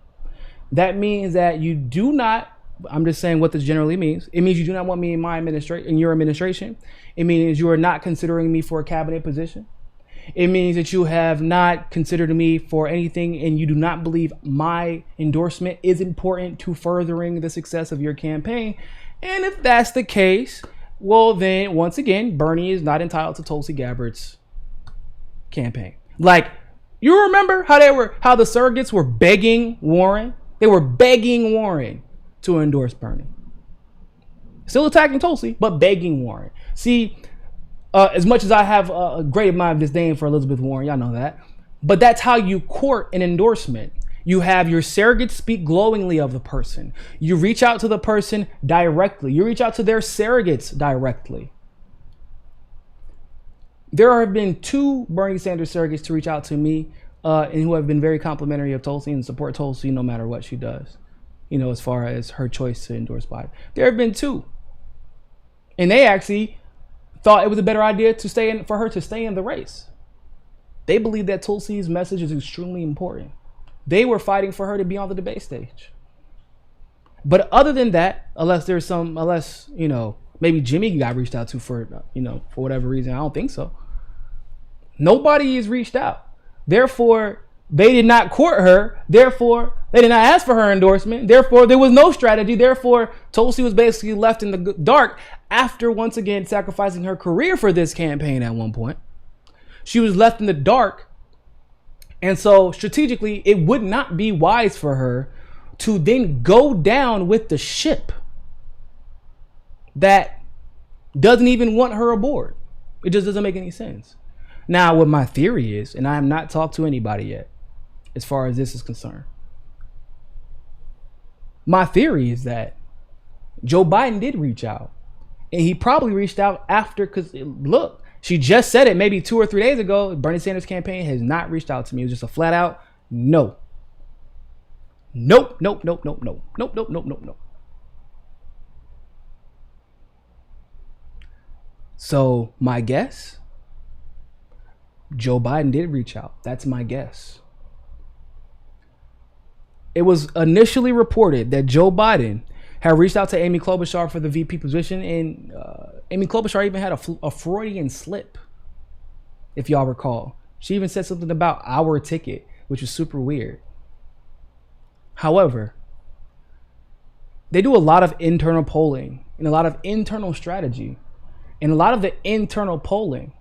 That means that you do not, I'm just saying what this generally means. It means you do not want me in my administration, in your administration. It means you are not considering me for a cabinet position. It means that you have not considered me for anything and you do not believe my endorsement is important to furthering the success of your campaign. And if that's the case, well then, once again, Bernie is not entitled to Tulsi Gabbard's campaign. Like, you remember how the surrogates were begging Warren? They were begging Warren to endorse Bernie. Still attacking Tulsi, but begging Warren. See, as much as I have a great amount of disdain for Elizabeth Warren, y'all know that, but that's how you court an endorsement. You have your surrogates speak glowingly of the person. You reach out to the person directly. You reach out to their surrogates directly. There have been 2 Bernie Sanders surrogates to reach out to me and who have been very complimentary of Tulsi and support Tulsi no matter what she does, you know, as far as her choice to endorse Biden. There have been 2. And they actually thought it was a better idea for her to stay in the race. They believe that Tulsi's message is extremely important. They were fighting for her to be on the debate stage. But other than that, unless, you know, maybe Jimmy got reached out to for, you know, for whatever reason, I don't think so. Nobody is reached out. Therefore, they did not court her. Therefore, they did not ask for her endorsement. Therefore, there was no strategy. Therefore, Tulsi was basically left in the dark after once again sacrificing her career for this campaign at one point. She was left in the dark. And so strategically, it would not be wise for her to then go down with the ship that doesn't even want her aboard. It just doesn't make any sense. Now, what my theory is, and I have not talked to anybody yet as far as this is concerned. My theory is that Joe Biden did reach out, and he probably reached out after, because look, she just said it maybe 2 or 3 days ago. Bernie Sanders' campaign has not reached out to me. It was just a flat out no. Nope, nope, nope, nope, nope, nope, nope, nope, nope, nope. So my guess, Joe Biden did reach out. That's my guess. It was initially reported that Joe Biden had reached out to Amy Klobuchar for the VP position, and Amy Klobuchar even had a Freudian slip, if y'all recall. She even said something about our ticket, which was super weird. However, they do a lot of internal polling and a lot of internal strategy, and a lot of the internal polling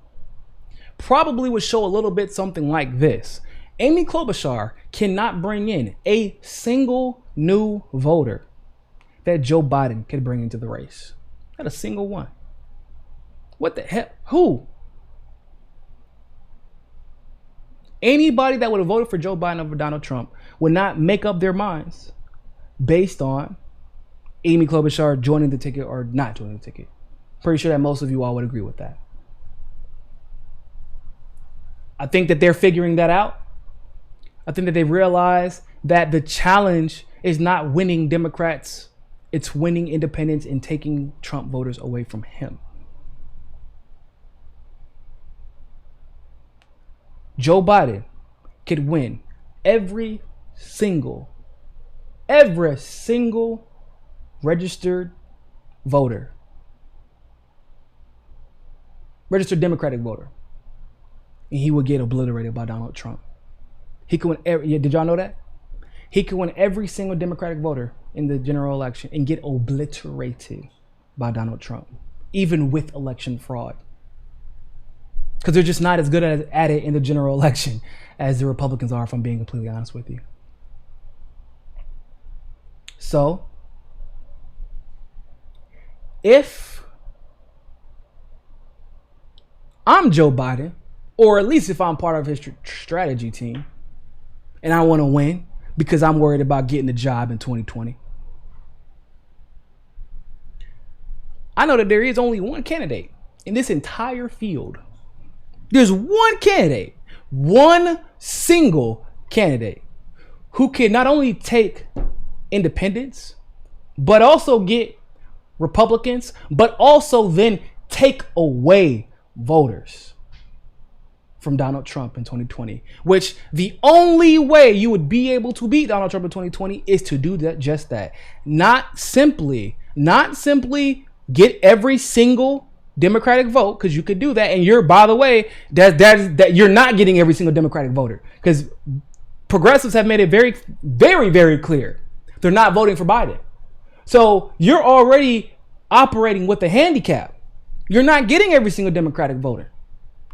probably would show a little bit something like this. Amy Klobuchar cannot bring in a single new voter that Joe Biden could bring into the race. Not a single one. What the hell? Who? Anybody that would have voted for Joe Biden over Donald Trump would not make up their minds based on Amy Klobuchar joining the ticket or not joining the ticket. Pretty sure that most of you all would agree with that. I think that they're figuring that out. I think that they realize that the challenge is not winning Democrats, it's winning independents and taking Trump voters away from him. Joe Biden could win every single registered voter, registered Democratic voter, and he would get obliterated by Donald Trump. He could win did y'all know that? He could win every single Democratic voter in the general election and get obliterated by Donald Trump, even with election fraud. Because they're just not as good at it in the general election as the Republicans are, if I'm being completely honest with you. So, if I'm Joe Biden, or at least if I'm part of his strategy team, and I want to win because I'm worried about getting a job in 2020, I know that there is only one candidate in this entire field. There's one candidate, one single candidate who can not only take independents, but also get Republicans, but also then take away voters from Donald Trump in 2020, which the only way you would be able to beat Donald Trump in 2020 is to do that, just that. Not simply get every single Democratic vote, because you could do that, and you're, by the way, that you're not getting every single Democratic voter, because progressives have made it very, very, very clear they're not voting for Biden. So you're already operating with a handicap. You're not getting every single Democratic voter.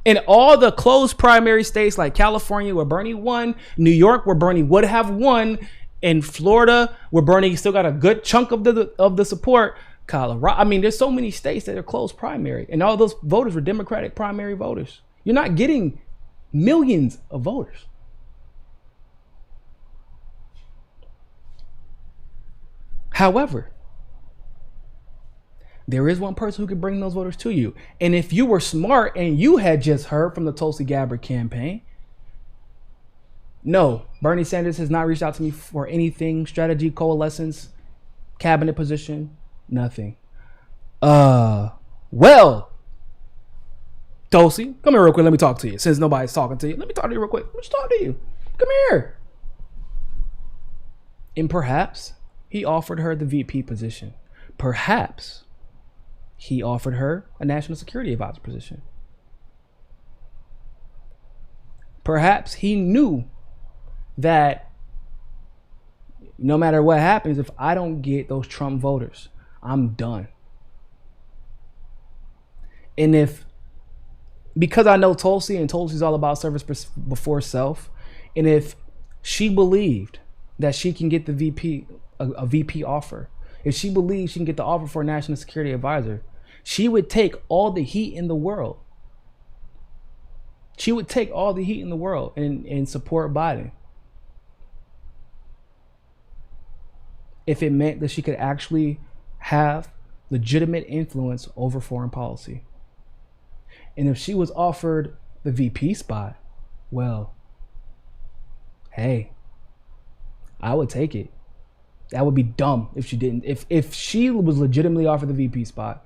In all the closed primary states like California, where Bernie won, New York, where Bernie would have won, in Florida, where Bernie still got a good chunk of the support, Colorado. I mean, there's so many states that are closed primary, and all those voters were Democratic primary voters. You're not getting millions of voters. However, there is one person who could bring those voters to you. And if you were smart and you had just heard from the Tulsi Gabbard campaign, no, Bernie Sanders has not reached out to me for anything, strategy, coalescence, cabinet position, nothing. Well, Tulsi, come here real quick. Let me talk to you. Since nobody's talking to you, let me talk to you real quick. Let me just talk to you. Come here. And perhaps he offered her the VP position. Perhaps he offered her a national security advisor position. Perhaps he knew that no matter what happens, if I don't get those Trump voters, I'm done. And because I know Tulsi, and Tulsi's all about service before self, and if she believed that she can get the VP, a VP offer, if she believes she can get the offer for a national security advisor, she would take all the heat in the world. She would take all the heat in the world and support Biden. If it meant that she could actually have legitimate influence over foreign policy. And if she was offered the VP spot, well, hey, I would take it. That would be dumb if she didn't. If she was legitimately offered the VP spot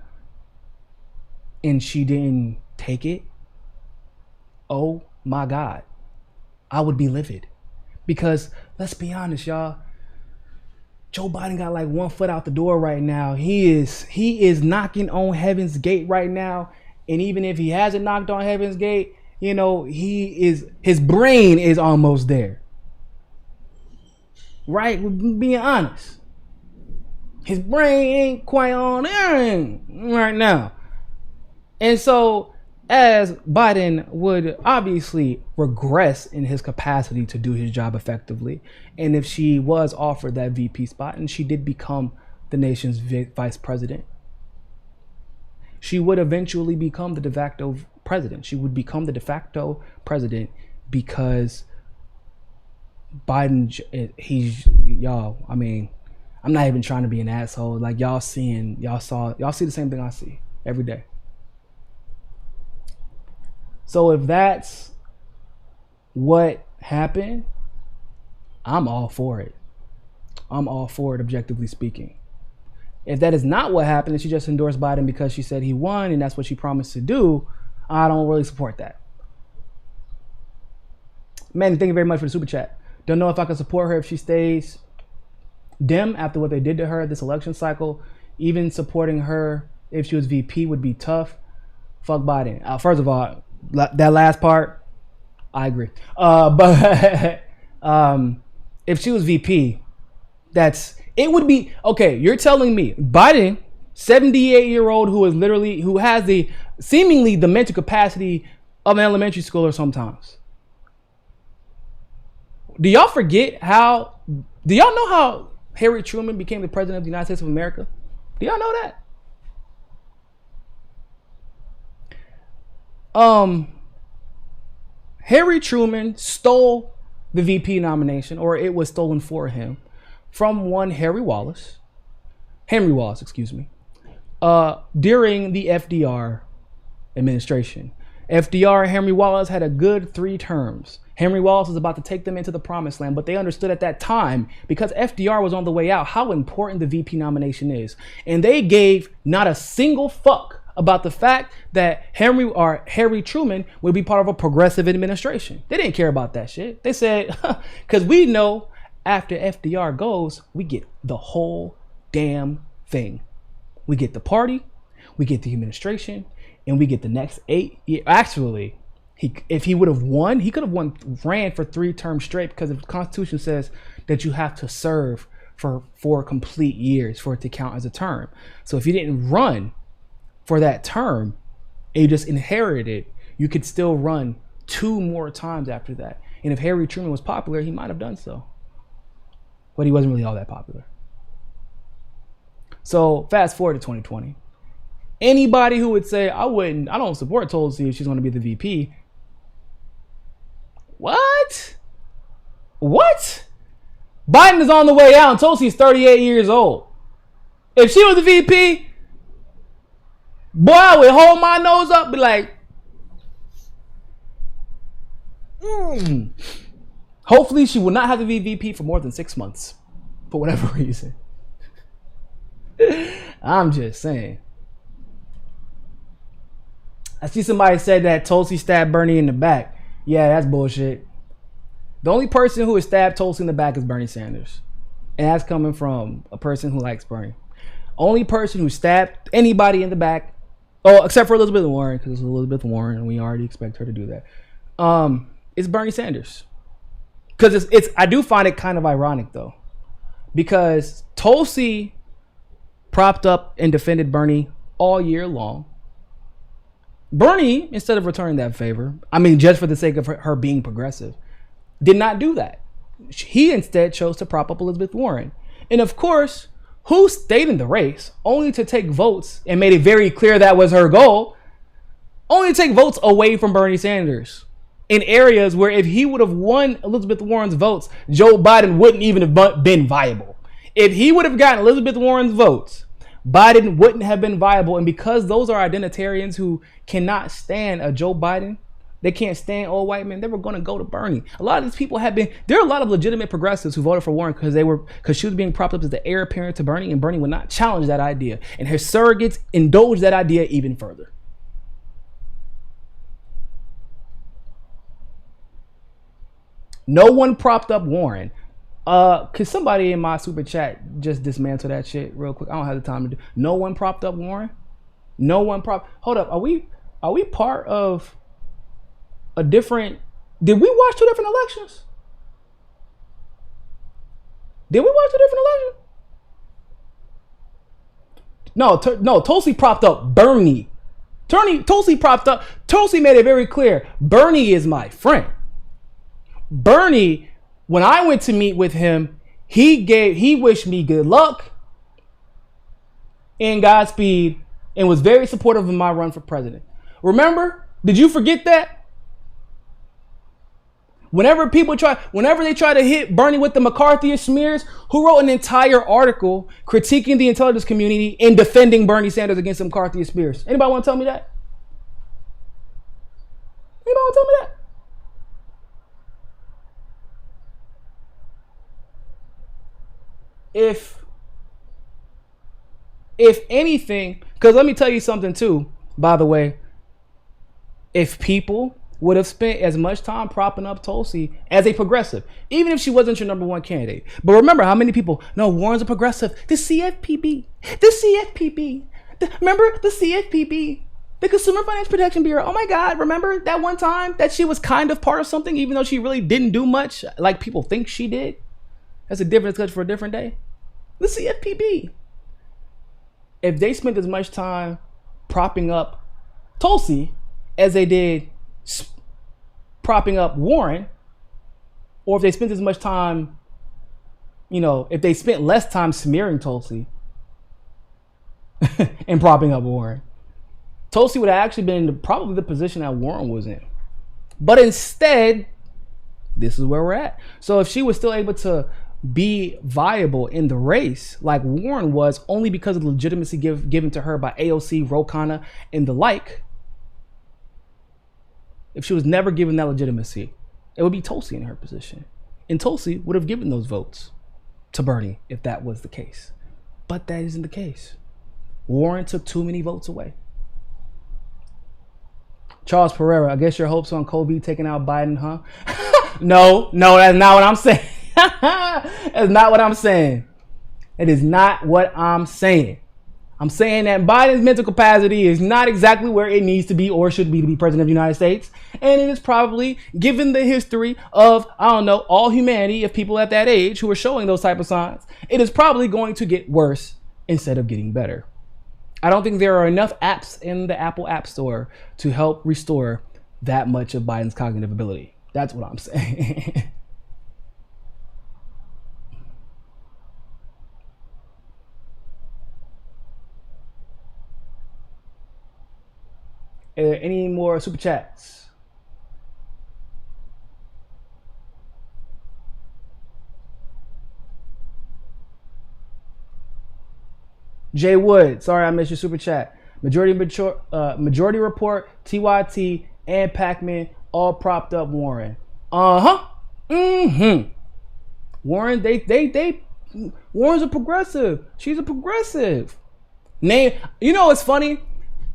and she didn't take it, oh my God, I would be livid. Because let's be honest, y'all, Joe Biden got like one foot out the door right now. He is knocking on heaven's gate right now. And even if he hasn't knocked on heaven's gate, you know, his brain is almost there. Right? We're being honest. His brain ain't quite on there right now. And so as Biden would obviously regress in his capacity to do his job effectively, and if she was offered that VP spot and she did become the nation's vice president, she would eventually become the de facto president. She would become the de facto president because Biden, y'all, I mean, I'm not even trying to be an asshole. Like y'all see the same thing I see every day. So if that's what happened, I'm all for it. I'm all for it, objectively speaking. If that is not what happened and she just endorsed Biden because she said he won and that's what she promised to do, I don't really support that. Man, thank you very much for the super chat. Don't know if I can support her if she stays Dem after what they did to her this election cycle. Even supporting her if she was VP would be tough. Fuck Biden. First of all, that last part, I agree. But if she was VP, it would be okay. You're telling me Biden, 78-year-old who has the seemingly the mental capacity of an elementary schooler sometimes. Do y'all know how Harry Truman became the president of the United States of America? Do y'all know that? Harry Truman stole the VP nomination, or it was stolen for him, from one Henry Wallace, during the FDR administration. FDR and Henry Wallace had a good 3 terms. Henry Wallace was about to take them into the promised land, but they understood at that time, because FDR was on the way out, how important the VP nomination is. And they gave not a single fuck about the fact that Harry Truman would be part of a progressive administration. They didn't care about that shit. They said, because we know after FDR goes, we get the whole damn thing. We get the party, we get the administration, and we get the next 8 years. Actually, if he would have won, he could have ran for 3 terms straight, because the Constitution says that you have to serve for 4 complete years for it to count as a term. So if you didn't run for that term and you just inherited it, you could still run 2 more times after that. And if Harry Truman was popular, he might have done so. But he wasn't really all that popular. So fast forward to 2020. Anybody who would say, I don't support Tulsi if she's going to be the VP. What? Biden is on the way out and Tulsi is 38 years old. If she was the VP, boy, I would hold my nose up, be like, Hopefully she will not have to be VP for more than 6 months, for whatever reason. I'm just saying. I see somebody said that Tulsi stabbed Bernie in the back. Yeah, that's bullshit. The only person who has stabbed Tulsi in the back is Bernie Sanders. And that's coming from a person who likes Bernie. Only person who stabbed anybody in the back, except for Elizabeth Warren, because it's Elizabeth Warren and we already expect her to do that, it's Bernie Sanders. Because I do find it kind of ironic though, because Tulsi propped up and defended Bernie all year long. Bernie, instead of returning that favor, I mean, just for the sake of her being progressive, did not do that. He instead chose to prop up Elizabeth Warren. And of course, who stayed in the race only to take votes and made it very clear that was her goal, only to take votes away from Bernie Sanders in areas where if he would have won Elizabeth Warren's votes, Joe Biden wouldn't even have been viable. If he would have gotten Elizabeth Warren's votes, Biden wouldn't have been viable. And because those are identitarians who cannot stand a Joe Biden, they can't stand old white men, they were going to go to Bernie. A lot of these people there are a lot of legitimate progressives who voted for Warren because she was being propped up as the heir apparent to Bernie, and Bernie would not challenge that idea. And her surrogates indulged that idea even further. No one propped up Warren. Could somebody in my super chat just dismantle that shit real quick? I don't have the time to do. No one propped up Warren. No one Hold up. Are we part of a different? Did we watch two different elections? Did we watch two different elections? No. Tulsi propped up Bernie. Tulsi made it very clear. Bernie is my friend. Bernie, when I went to meet with him, he wished me good luck and Godspeed and was very supportive of my run for president. Remember? Did you forget that? Whenever they try to hit Bernie with the McCarthyist smears, who wrote an entire article critiquing the intelligence community and defending Bernie Sanders against the McCarthyist smears? Anybody want to tell me that? Anybody want to tell me that? If anything, because let me tell you something too, by the way, if people would have spent as much time propping up Tulsi as a progressive, even if she wasn't your number one candidate. But remember how many people, no, Warren's a remember the CFPB, the Consumer Finance Protection Bureau. Oh my God, remember that one time that she was kind of part of something, even though she really didn't do much like people think she did? That's a different discussion for a different day. The CFPB. If they spent as much time propping up Tulsi as they did propping up Warren, or if they spent as much time, if they spent less time smearing Tulsi and propping up Warren, Tulsi would have actually been in probably the position that Warren was in. But instead, this is where we're at. So if she was still able to be viable in the race like Warren was, only because of the legitimacy given to her by AOC, Ro Khanna, and the like, if she was never given that legitimacy, it would be Tulsi in her position. And Tulsi would have given those votes to Bernie if that was the case. But that isn't the case. Warren took too many votes away. Charles Pereira, I guess your hopes on Kobe taking out Biden, huh? No, that's not what I'm saying. That's not what I'm saying. It is not what I'm saying. I'm saying that Biden's mental capacity is not exactly where it needs to be or should be to be president of the United States. And it is probably, given the history of, all humanity of people at that age who are showing those type of signs, it is probably going to get worse instead of getting better. I don't think there are enough apps in the Apple App Store to help restore that much of Biden's cognitive ability. That's what I'm saying. Any more super chats? Jay Wood, sorry I missed your super chat. Majority Report, TYT, and Pac-Man all propped up Warren. Warren, Warren's a progressive. She's a progressive. It's funny.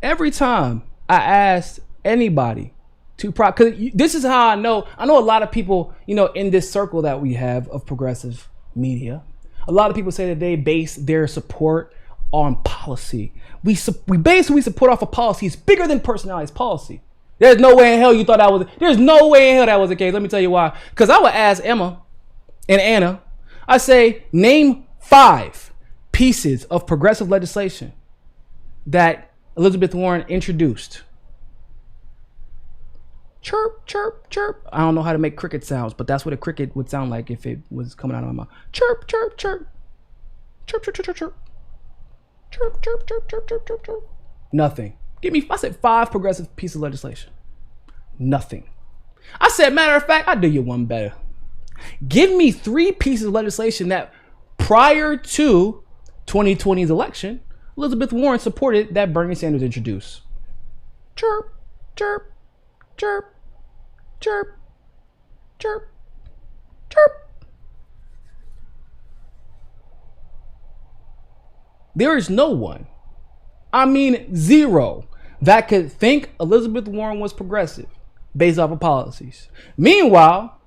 Every time I asked anybody to prop, because this is how I know a lot of people, in this circle that we have of progressive media, a lot of people say that they base their support on policy. We basically support off of policies bigger than personalities policy. There's no way in hell that was the case. Let me tell you why. Because I would ask Emma and Anna, I say, name 5 pieces of progressive legislation that Elizabeth Warren introduced. Chirp, chirp, chirp. I don't know how to make cricket sounds, but that's what a cricket would sound like if it was coming out of my mouth. Chirp, chirp, chirp. Chirp, chirp, chirp, chirp, chirp. Chirp, chirp, chirp, chirp, chirp, chirp, chirp. Nothing. Give me, I said 5 progressive pieces of legislation. Nothing. I said, matter of fact, I'll do you one better. Give me 3 pieces of legislation that prior to 2020's election, Elizabeth Warren supported that Bernie Sanders introduced. Chirp, chirp, chirp, chirp, chirp, chirp. There is no one, I mean 0, that could think Elizabeth Warren was progressive based off of policies. Meanwhile,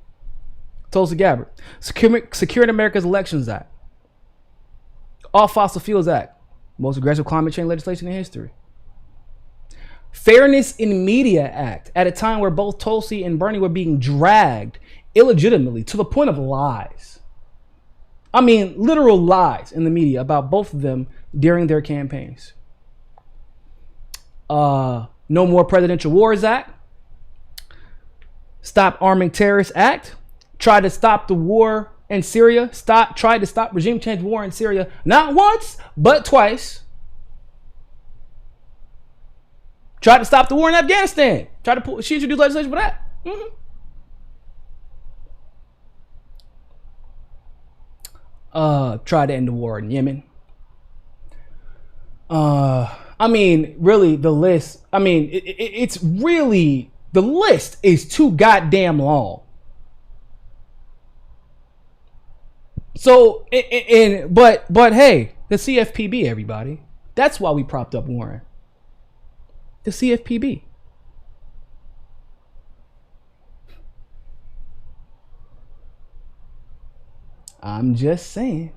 Tulsi Gabbard, Securing America's Elections Act, All Fossil Fuels Act, most aggressive climate change legislation in history. Fairness in Media Act, at a time where both Tulsi and Bernie were being dragged illegitimately to the point of lies. I mean, literal lies in the media about both of them during their campaigns. No More Presidential Wars Act, Stop Arming Terrorists Act, tried to stop the war in Syria, tried to stop regime change war in Syria, not once, but twice. Tried to stop the war in Afghanistan. She introduced legislation for that. Tried to end the war in Yemen. I mean, really, the list, I mean, it's really, the list is too goddamn long. So, but hey, the CFPB, everybody. That's why we propped up Warren. The CFPB. I'm just saying.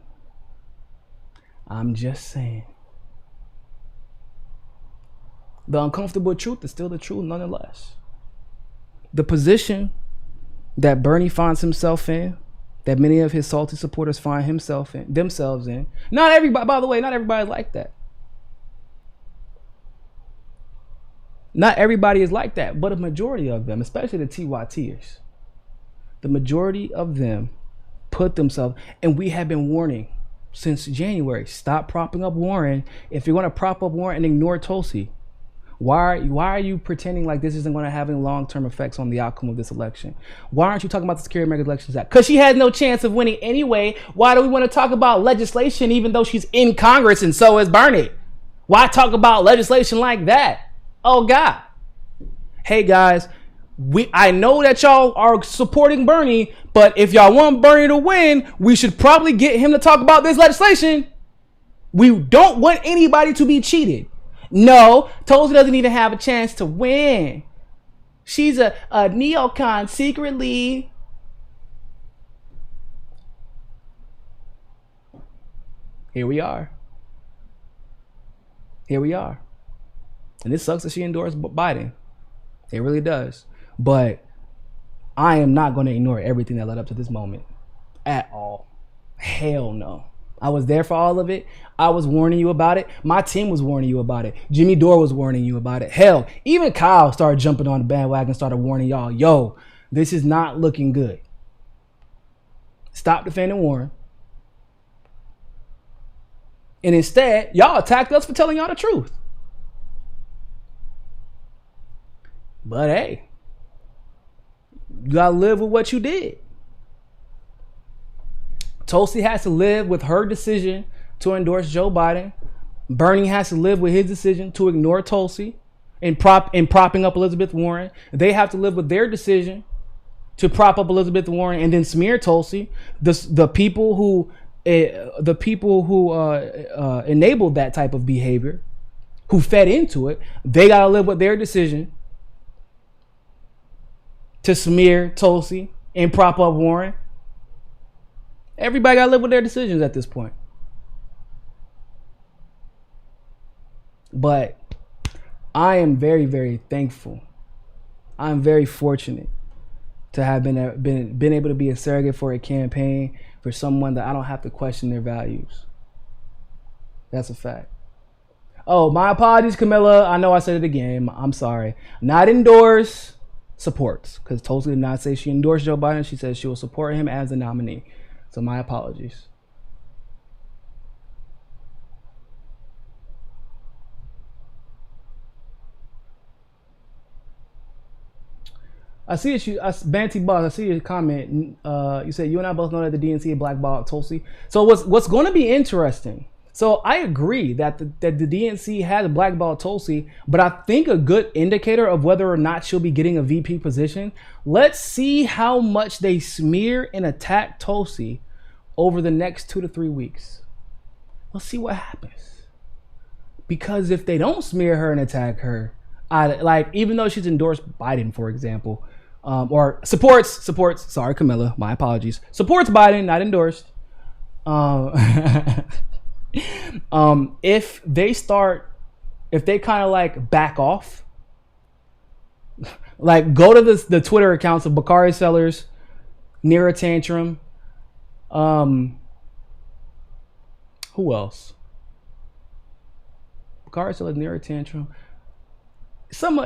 The uncomfortable truth is still the truth nonetheless. The position that Bernie finds himself in, that many of his salty supporters find themselves in. Not everybody, by the way, not everybody like that. Not everybody is like that, but a majority of them, especially the TYTers, the majority of them put themselves, and we have been warning since January, stop propping up Warren. If you're going to prop up Warren and ignore Tulsi, why are you pretending like this isn't going to have any long-term effects on the outcome of this election? Why aren't you talking about the Secure American Elections Act? Because she has no chance of winning anyway. Why do we want to talk about legislation even though she's in Congress and so is Bernie? Why talk about legislation like that? Oh God. Hey guys, I know that y'all are supporting Bernie, but if y'all want Bernie to win, we should probably get him to talk about this legislation. We don't want anybody to be cheated. No, Tulsi doesn't even have a chance to win. She's a neocon secretly. Here we are. And it sucks that she endorsed Biden. It really does. But I am not going to ignore everything that led up to this moment at all. Hell no. I was there for all of it. I was warning you about it. My team was warning you about it. Jimmy Dore was warning you about it. Hell, even Kyle started jumping on the bandwagon, started warning y'all, yo, this is not looking good. Stop defending Warren. And instead, y'all attacked us for telling y'all the truth. But hey, you gotta live with what you did. Tulsi has to live with her decision to endorse Joe Biden. Bernie has to live with his decision to ignore Tulsi and propping up Elizabeth Warren. They have to live with their decision to prop up Elizabeth Warren and then smear Tulsi. The people who enabled that type of behavior, who fed into it, they gotta live with their decision to smear Tulsi and prop up Warren. Everybody gotta live with their decisions at this point. But I am very, very thankful. I'm very fortunate to have been able to be a surrogate for a campaign for someone that I don't have to question their values. That's a fact. Oh, my apologies, Camilla. I know I said it again. I'm sorry. Not endorse, supports. Because Tulsi did not say she endorsed Joe Biden. She said she will support him as the nominee. So my apologies. I see it. Banty Boss. I see your comment. You said you and I both know that the DNC blackballed Tulsi. So what's going to be interesting? So I agree that the DNC has blackballed Tulsi, but I think a good indicator of whether or not she'll be getting a VP position. Let's see how much they smear and attack Tulsi over the next 2 to 3 weeks. Let's see what happens. Because if they don't smear her and attack her, even though she's endorsed Biden, for example, or supports. Sorry, Camilla, my apologies. Supports Biden, not endorsed. If they kind of like back off, like go to the Twitter accounts of Bakari Sellers, Nira Tantrum, who else? Bakari Sellers, Nira Tantrum. Some the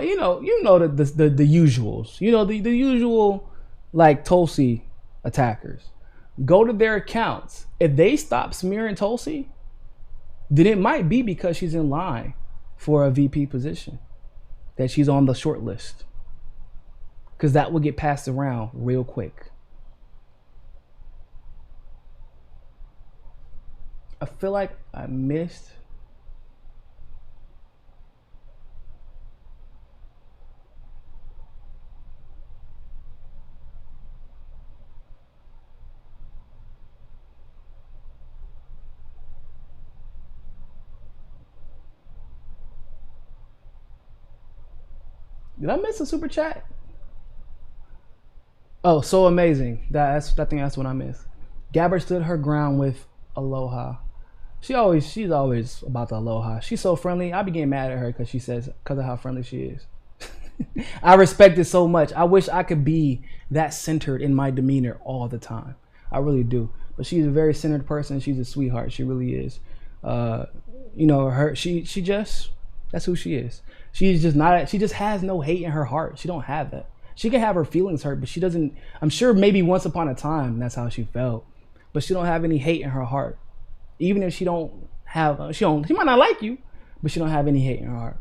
usuals, the usual like Tulsi attackers. Go to their accounts. If they stop smearing Tulsi, then it might be because she's in line for a VP position, that she's on the short list, because that will get passed around real quick. I feel like I missed. Did I miss a super chat? Oh, so amazing. I think that's what I missed. Gabbard stood her ground with aloha. She's always about the aloha. She's so friendly. I be getting mad at her because of how friendly she is. I respect it so much. I wish I could be that centered in my demeanor all the time. I really do. But she's a very centered person. She's a sweetheart. She really is. That's who she is. She just has no hate in her heart. She don't have that. She can have her feelings hurt, but she doesn't. I'm sure maybe once upon a time that's how she felt, but she don't have any hate in her heart. Even if she might not like you, but she don't have any hate in her heart.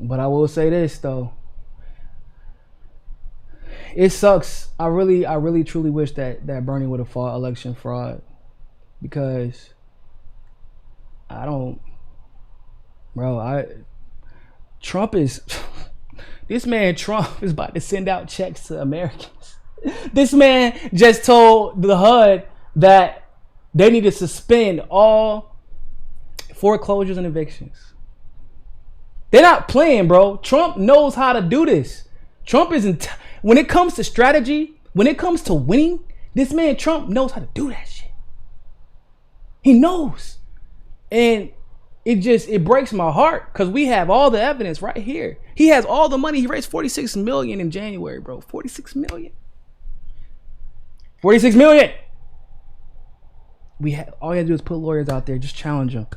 But I will say this though. It sucks. I really truly wish that Bernie would have fought election fraud, because Trump is this man Trump is about to send out checks to Americans. This man just told the HUD that they need to suspend all foreclosures and evictions. They're not playing, bro. Trump knows how to do this. Trump isn't. When it comes to strategy, when it comes to winning, this man Trump knows how to do that shit. He knows. And it breaks my heart, because we have all the evidence right here. He has all the money. He raised $46 million in January, bro. $46 million. $46 million. All you have to do is put lawyers out there. Just challenge them.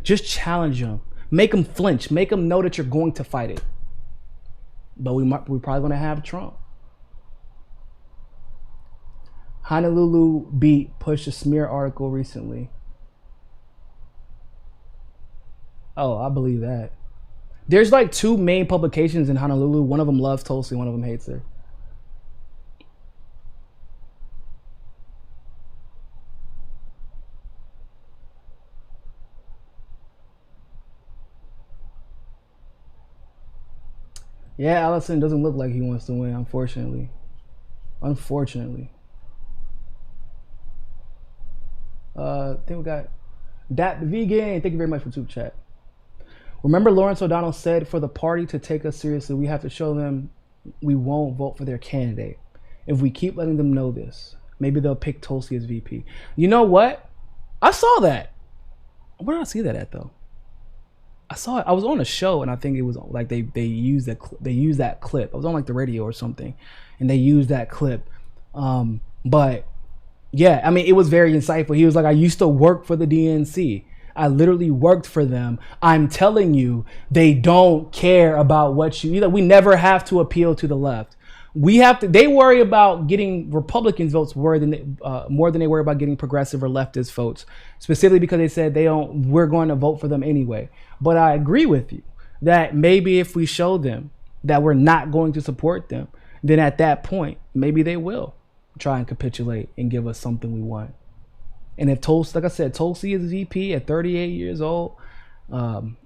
Just challenge them. Make them flinch. Make them know that you're going to fight it. But we're probably going to have Trump. Honolulu Beat pushed a smear article recently. Oh, I believe that. There's like 2 main publications in Honolulu. One of them loves Tulsi, one of them hates her. Yeah, Allison doesn't look like he wants to win, unfortunately. I think we got Dat the Vegan. Thank you very much for Super Chat. Remember, Lawrence O'Donnell said, for the party to take us seriously, we have to show them we won't vote for their candidate. If we keep letting them know this, maybe they'll pick Tulsi as VP. You know what? I saw that. Where did I see that at, though? I saw it. I was on a show, and I think it was like they used that clip. I was on like the radio or something, and they used that clip. But yeah, I mean, it was very insightful. He was like, I used to work for the DNC. I literally worked for them. I'm telling you, they don't care about what you, we never have to appeal to the left. We have to, they worry about getting Republicans votes more than they worry about getting progressive or leftist votes, specifically because they said we're going to vote for them anyway. But I agree with you that maybe if we show them that we're not going to support them, then at that point, maybe they will try and capitulate and give us something we want. And if Tulsi, like I said, Tulsi is VP at 38 years old,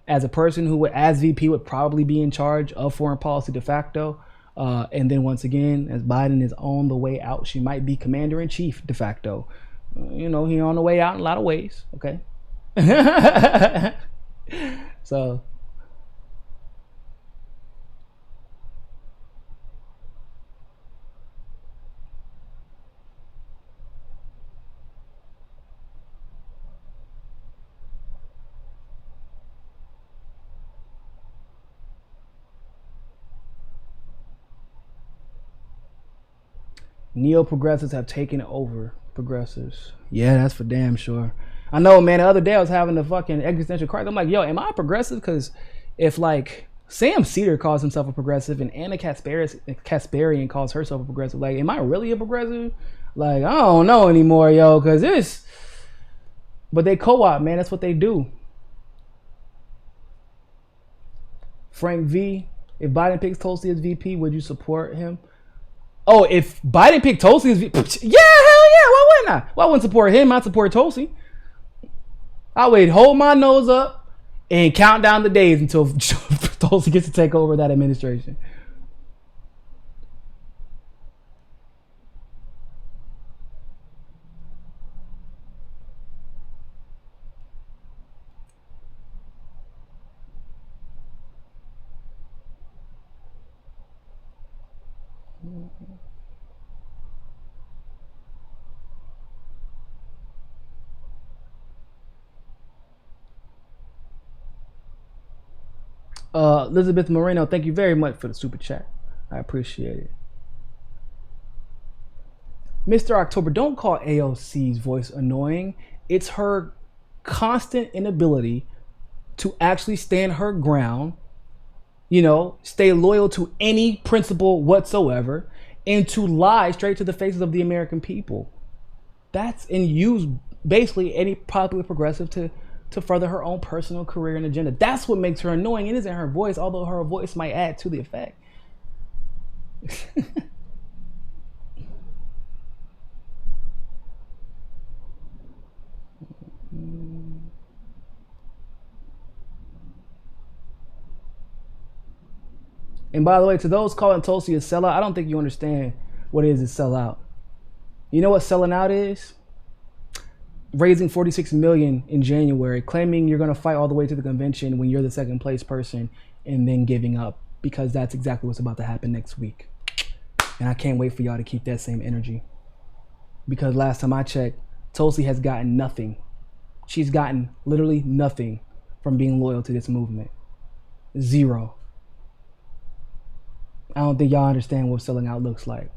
as a person who as VP would probably be in charge of foreign policy de facto. And then once again, as Biden is on the way out, she might be commander in chief de facto. He's on the way out in a lot of ways. Okay. So. Neo-progressives have taken over progressives. Yeah, that's for damn sure. I know, man, the other day I was having a fucking existential crisis. I'm like, yo, am I a progressive? Because if, like, Sam Cedar calls himself a progressive and Anna Kasparian calls herself a progressive, like, am I really a progressive? Like, I don't know anymore, yo, because this... But they co-op, man. That's what they do. Frank V, if Biden picks Tulsi as VP, would you support him? Oh, if Biden picked Tulsi as VP, yeah, hell yeah, why wouldn't I? Well, I wouldn't support him, I'd support Tulsi. I would hold my nose up and count down the days until Tulsi gets to take over that administration. Elizabeth Moreno, thank you very much for the super chat. I appreciate it. Mr. October, don't call AOC's voice annoying. It's her constant inability to actually stand her ground, stay loyal to any principle whatsoever, and to lie straight to the faces of the American people. And use basically any popular progressive to further her own personal career and agenda. That's what makes her annoying. It isn't her voice, although her voice might add to the effect. And by the way, to those calling Tulsi a sellout, I don't think you understand what it is to sell out. You know what selling out is? Raising $46 million in January, claiming you're going to fight all the way to the convention when you're the second place person, and then giving up, because that's exactly what's about to happen next week. And I can't wait for y'all to keep that same energy, because last time I checked, Tulsi has gotten nothing. She's gotten literally nothing from being loyal to this movement. Zero. I don't think y'all understand what selling out looks like.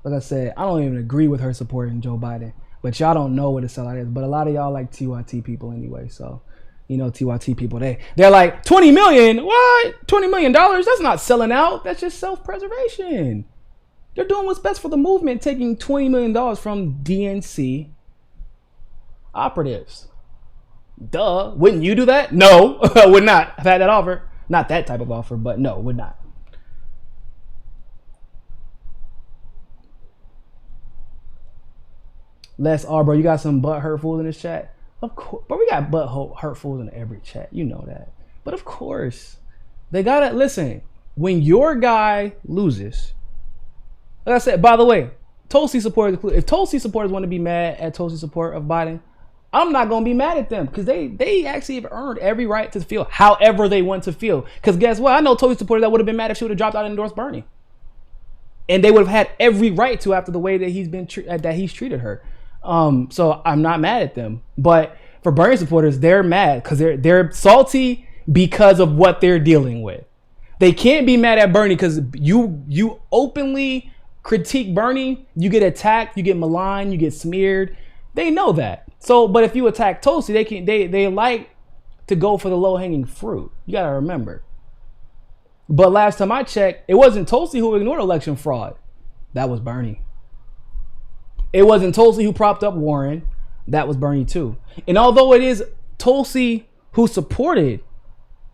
Like I said, I don't even agree with her supporting Joe Biden, but y'all don't know what a sellout is. But a lot of y'all like TYT people anyway, so TYT people, they're like, 20 million? What? $20 million? That's not selling out. That's just self-preservation. They're doing what's best for the movement, taking $20 million from DNC operatives. Duh. Wouldn't you do that? No, I would not have had that offer. Not that type of offer, but no, would not. Les bro, you got some butt hurtfuls in this chat? Of course, but we got butt hurtfuls in every chat. You know that. But of course, they gotta listen. When your guy loses, like I said, by the way, Tulsi supporters, if Tulsi supporters want to be mad at Tulsi support of Biden, I'm not gonna be mad at them, because they actually have earned every right to feel however they want to feel. Because guess what? I know Tulsi supporters that would have been mad if she would have dropped out and endorsed Bernie, and they would have had every right to after the way that he's treated her. So I'm not mad at them. But for Bernie supporters, they're mad because they're salty because of what they're dealing with. They can't be mad at Bernie because you openly critique Bernie, you get attacked, you get maligned, you get smeared. They know that. So, but if you attack Tulsi, they like to go for the low-hanging fruit. You gotta remember. But last time I checked, it wasn't Tulsi who ignored election fraud. That was Bernie. It wasn't Tulsi who propped up Warren. That was Bernie too. And although it is Tulsi who supported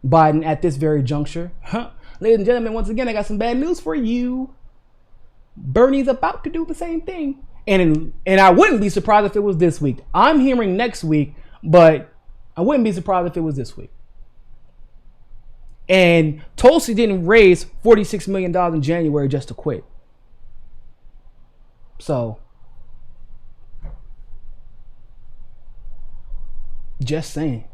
Biden at this very juncture, ladies and gentlemen, once again, I got some bad news for you. Bernie's about to do the same thing. And I wouldn't be surprised if it was this week. I'm hearing next week, but I wouldn't be surprised if it was this week. And Tulsi didn't raise $46 million in January just to quit. So, just saying.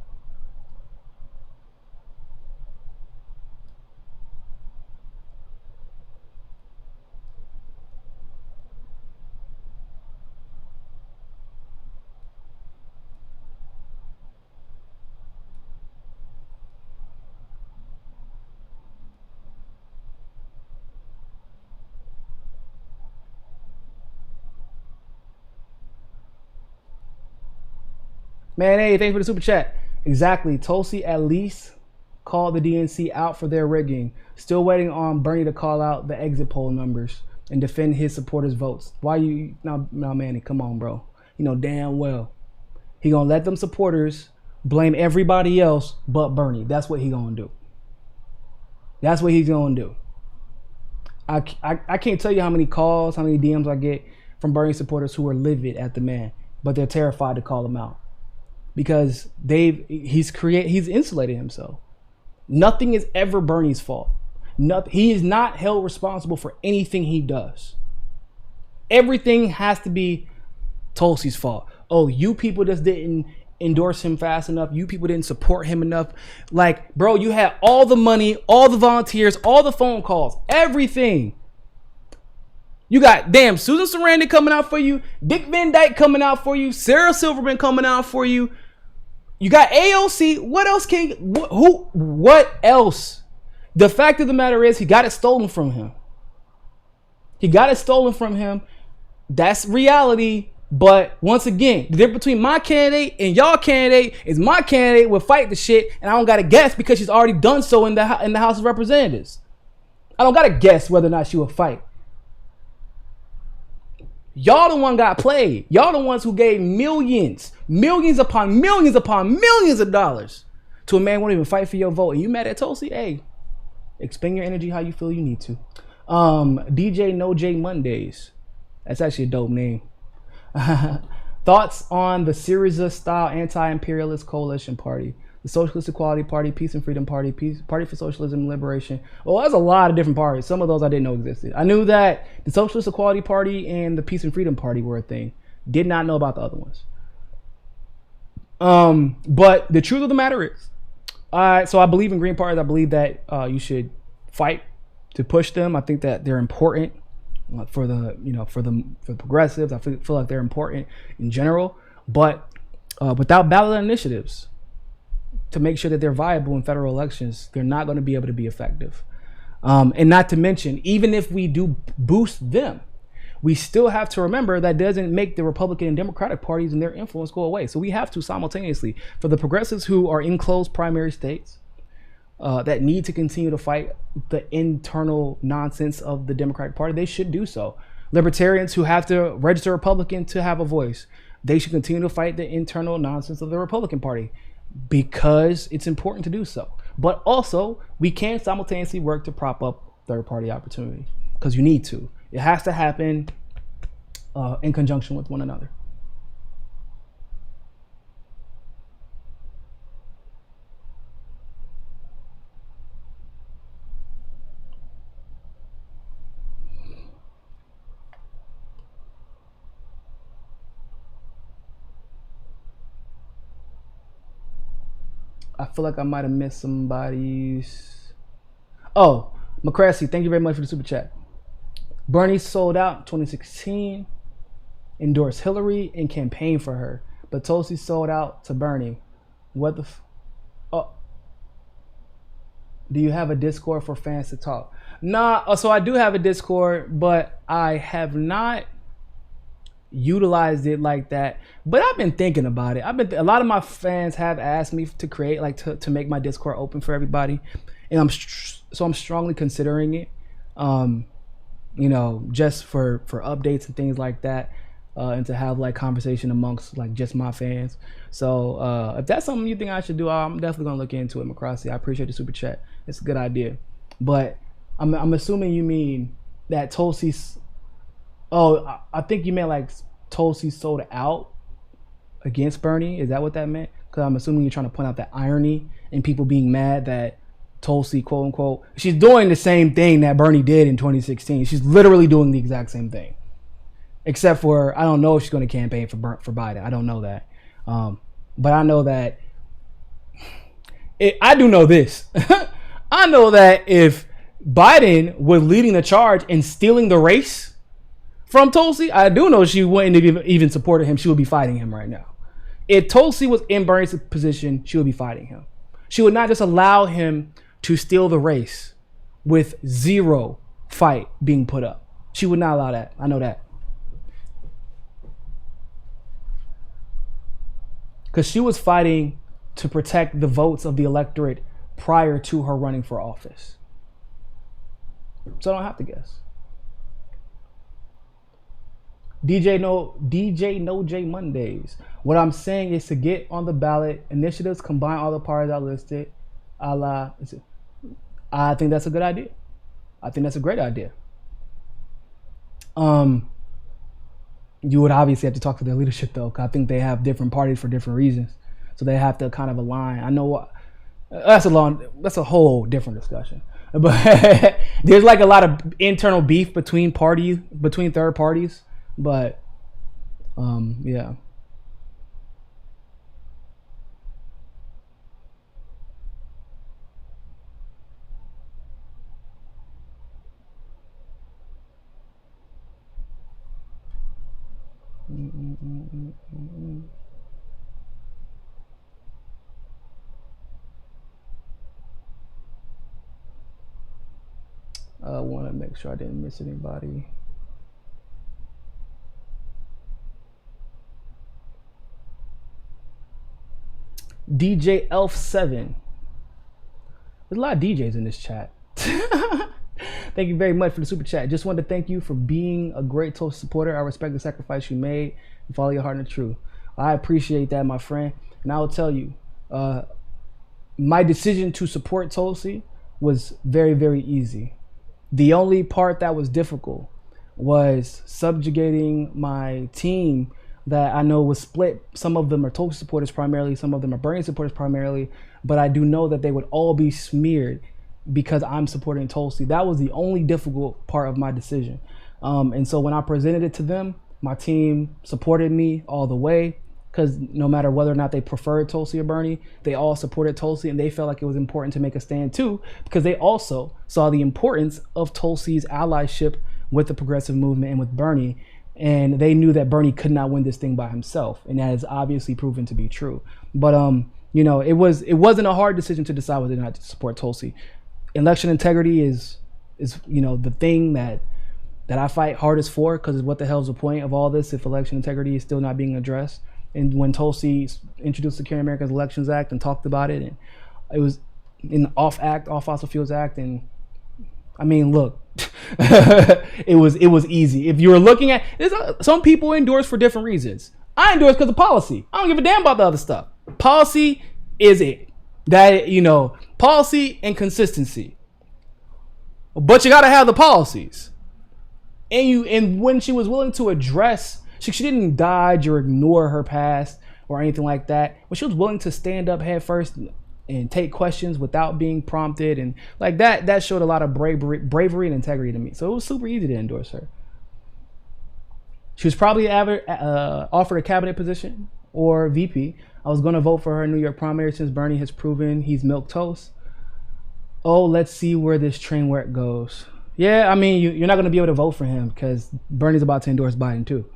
Man, hey, thanks for the super chat. Exactly. Tulsi at least called the DNC out for their rigging. Still waiting on Bernie to call out the exit poll numbers and defend his supporters' votes. Why you now, Manny? Come on, bro. You know damn well he gonna let them supporters blame everybody else but Bernie. That's what he gonna do. That's what he's gonna do. I can't tell you how many calls, how many DMs I get from Bernie supporters who are livid at the man, but they're terrified to call him out. Because he's insulated himself. Nothing is ever Bernie's fault. He is not held responsible for anything he does. Everything has to be Tulsi's fault. Oh, you people just didn't endorse him fast enough. You people didn't support him enough. Like, bro, you had all the money, all the volunteers, all the phone calls, everything. You got damn Susan Sarandon coming out for you, Dick Van Dyke coming out for you, Sarah Silverman coming out for you. You got AOC. What else what else? The fact of the matter is he got it stolen from him. He got it stolen from him. That's reality. But once again, the difference between my candidate and y'all candidate is my candidate will fight the shit, and I don't gotta guess because she's already done so in the House of Representatives. I don't gotta guess whether or not she will fight. Y'all the one got played. Y'all the ones who gave millions upon millions of dollars to a man who won't even fight for your vote. And you mad at Tulsi? Hey, expend your energy how you feel you need to. DJ No J Mondays. That's actually a dope name. Thoughts on the Syriza style anti-imperialist coalition party? The Socialist Equality Party, Peace and Freedom Party, Party for Socialism and Liberation. Well, there's a lot of different parties. Some of those I didn't know existed. I knew that the Socialist Equality Party and the Peace and Freedom Party were a thing. Did not know about the other ones. But the truth of the matter is, so I believe in Green parties. I believe that you should fight to push them. I think that they're important for the progressives. I feel like they're important in general. But without ballot initiatives to make sure that they're viable in federal elections, they're not going to be able to be effective. And not to mention, even if we do boost them, we still have to remember that doesn't make the Republican and Democratic parties and their influence go away. So we have to simultaneously, for the progressives who are in closed primary states that need to continue to fight the internal nonsense of the Democratic Party, they should do so. Libertarians who have to register Republican to have a voice, they should continue to fight the internal nonsense of the Republican Party, because it's important to do so. But also, we can simultaneously work to prop up third party opportunity, because you need to. It has to happen in conjunction with one another. I feel like I might have missed somebody's. Oh, McCrassy, thank you very much for the super chat. Bernie sold out in 2016, endorsed Hillary and campaigned for her, but Tulsi sold out to Bernie. What the? Do you have a Discord for fans to talk? Nah, so I do have a Discord, but I have not utilized it like that. But I've been thinking about it. A lot of my fans have asked me to create, like, to make my Discord open for everybody, and I'm strongly considering it. You know, just for updates and things like that, and to have like conversation amongst like just my fans. So if that's something you think I should do, I'm definitely gonna look into it, McCrossy. I appreciate the super chat. It's a good idea. But I'm assuming you mean that Tulsi's. Oh, I think you meant like Tulsi sold out against Bernie. Is that what that meant? Because I'm assuming you're trying to point out that irony and people being mad that Tulsi, quote unquote, she's doing the same thing that Bernie did in 2016. She's literally doing the exact same thing, except for I don't know if she's going to campaign for Biden. I don't know that, but I know that I do know this. I know that if Biden was leading the charge and stealing the race from Tulsi, I do know she wouldn't have even supported him. She would be fighting him right now. If Tulsi was in Bernie's position, she would be fighting him. She would not just allow him to steal the race with zero fight being put up. She would not allow that. I know that. Because she was fighting to protect the votes of the electorate prior to her running for office. So I don't have to guess. DJ No J Mondays. What I'm saying is to get on the ballot initiatives, combine all the parties I listed. I think that's a good idea. I think that's a great idea. You would obviously have to talk to their leadership though, because I think they have different parties for different reasons, so they have to kind of align. I know that's a whole different discussion, but there's like a lot of internal beef between third parties. But yeah. I want to make sure I didn't miss anybody. DJ Elf7. There's a lot of DJs in this chat. Thank you very much for the super chat. Just wanted to thank you for being a great Tulsi supporter. I respect the sacrifice you made and follow your heart and the truth. I appreciate that, my friend. And I will tell you, my decision to support Tulsi was very, very easy. The only part that was difficult was subjugating my team that I know was split. Some of them are Tulsi supporters primarily, some of them are Bernie supporters primarily, but I do know that they would all be smeared because I'm supporting Tulsi. That was the only difficult part of my decision. And so when I presented it to them, my team supported me all the way, because no matter whether or not they preferred Tulsi or Bernie, they all supported Tulsi, and they felt like it was important to make a stand too, because they also saw the importance of Tulsi's allyship with the progressive movement and with Bernie, and they knew that Bernie could not win this thing by himself, and that is obviously proven to be true. But you know, it wasn't a hard decision to decide whether or not to support Tulsi. Election integrity is you know, the thing that I fight hardest for, because what the hell's the point of all this if election integrity is still not being addressed? And when Tulsi introduced the Securing America's Elections Act and talked about it, and it was in the Off Fossil Fuels Act, and I mean, look, it was easy. If you were looking at, some people endorse for different reasons. I endorse because of policy. I don't give a damn about the other stuff. Policy is it. That, you know, policy and consistency. But you gotta have the policies. And when she was willing to address, she didn't dodge or ignore her past or anything like that. When she was willing to stand up head first and take questions without being prompted, and like that showed a lot of bravery and integrity to me. So it was super easy to endorse her. She was probably offered a cabinet position or VP. I was going to vote for her in New York primary since Bernie has proven he's milquetoast. Oh, let's see where this train wreck goes. Yeah, I mean, you're not going to be able to vote for him because Bernie's about to endorse Biden too.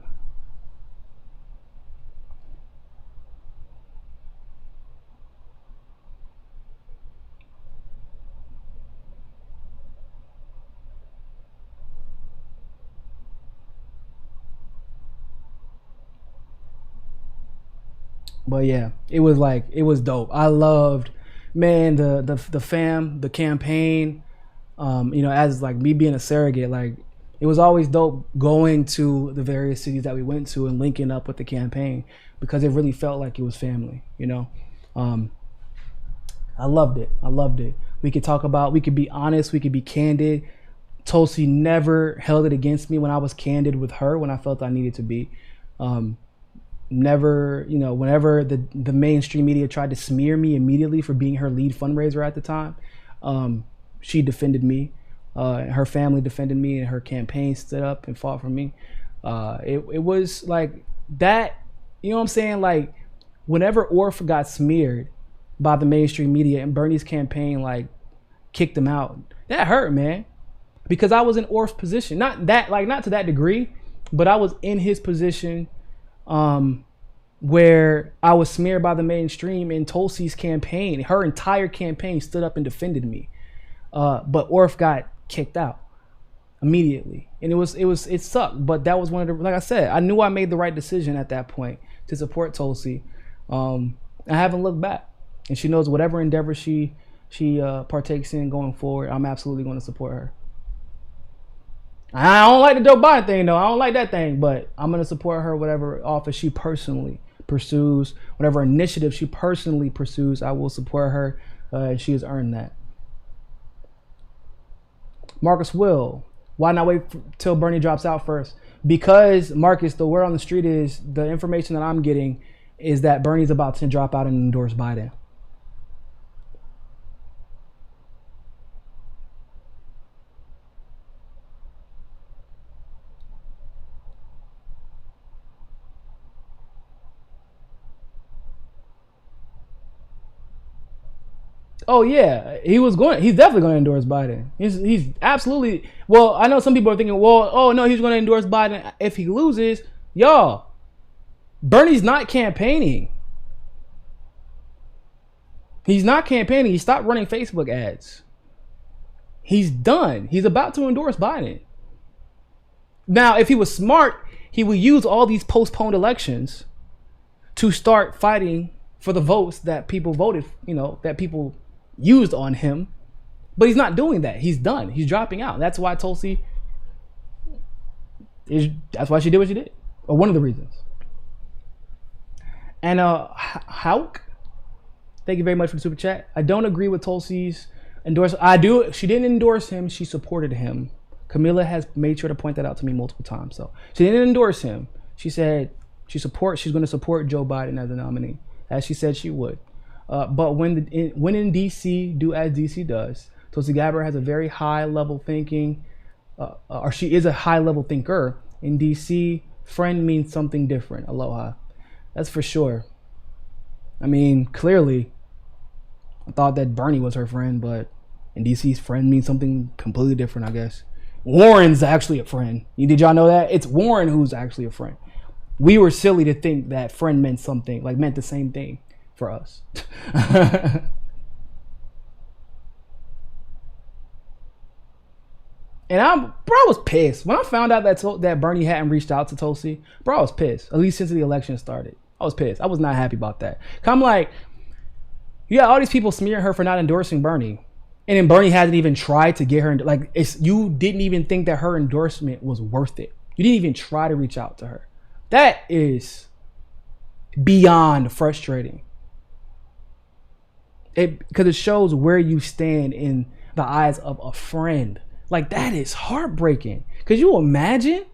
But yeah, it was dope. I loved, man, the fam, the campaign. As like me being a surrogate, like it was always dope going to the various cities that we went to and linking up with the campaign because it really felt like it was family. I loved it. We could be honest, we could be candid. Tulsi never held it against me when I was candid with her when I felt I needed to be. Never, whenever the mainstream media tried to smear me immediately for being her lead fundraiser at the time, she defended me. Her family defended me, and her campaign stood up and fought for me. It was like that, you know what I'm saying? Like whenever Orf got smeared by the mainstream media and Bernie's campaign like kicked him out, that hurt, man. Because I was in Orf's position, not to that degree, but I was in his position where I was smeared by the mainstream, and Tulsi's campaign, her entire campaign stood up and defended me. But Orf got kicked out immediately, and it sucked. But that was one of the, like I said, I knew I made the right decision at that point to support Tulsi. I haven't looked back, and she knows whatever endeavor she partakes in going forward, I'm absolutely going to support her. I don't like the Joe Biden thing though. I don't like that thing, but I'm going to support her whatever office she personally pursues, whatever initiative she personally pursues. I will support her. She has earned that. Marcus Will, why not wait till Bernie drops out first? Because, Marcus, the word on the street is, the information that I'm getting is that Bernie's about to drop out and endorse Biden. Oh yeah, he's definitely going to endorse Biden. He's absolutely, well, I know some people are thinking, well, oh no, he's going to endorse Biden if he loses. Y'all, Bernie's not campaigning. He's not campaigning. He stopped running Facebook ads. He's done. He's about to endorse Biden. Now, if he was smart, he would use all these postponed elections to start fighting for the votes that people voted, that people used on him. But he's not doing that. He's done. He's dropping out. That's why Tulsi that's why she did what she did. Or one of the reasons. And Hauk, thank you very much for the super chat. I don't agree with Tulsi's endorsement. She didn't endorse him, she supported him. Camilla has made sure to point that out to me multiple times. So she didn't endorse him. She said she's going to support Joe Biden as a nominee, as she said she would. But when in DC, do as DC does. Tulsi Gabbard has a very high level thinking, or she is a high level thinker. In DC, friend means something different. Aloha. That's for sure. I mean, clearly, I thought that Bernie was her friend, but in DC's friend means something completely different, I guess. Warren's actually a friend. Did y'all know that? It's Warren who's actually a friend. We were silly to think that friend meant the same thing for us. And I was pissed when I found out that Bernie hadn't reached out to Tulsi. I was pissed. At least since the election started, I was pissed. I was not happy about that. I'm like, you got all these people smearing her for not endorsing Bernie, and then Bernie hasn't even tried to get her. You didn't even think that her endorsement was worth it. You didn't even try to reach out to her. That is beyond frustrating. Because it shows where you stand in the eyes of a friend. Like, that is heartbreaking. Could you imagine?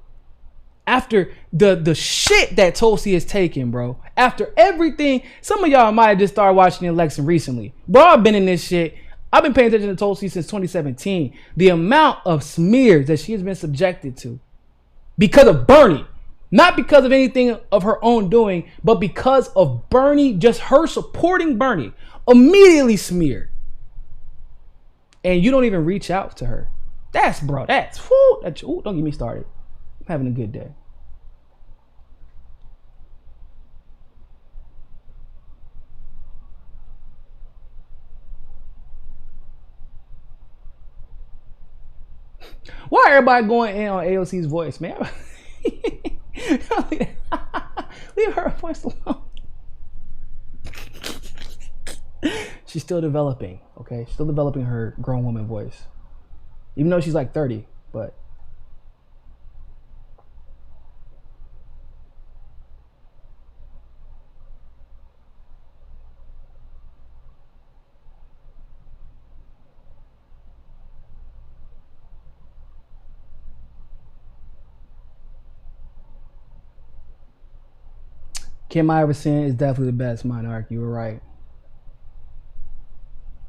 After the shit that Tulsi has taken, bro. After everything, some of y'all might have just started watching the election recently. Bro, I've been in this shit. I've been paying attention to Tulsi since 2017. The amount of smears that she has been subjected to because of Bernie. Not because of anything of her own doing, but because of Bernie, just her supporting Bernie. Immediately smeared. And you don't even reach out to her. Don't get me started. I'm having a good day. Why everybody going in on AOC's voice, man? Leave her voice alone. She's still developing, okay? Still developing her grown woman voice. Even though she's like 30, but Kim Iverson is definitely the best monarch. You were right.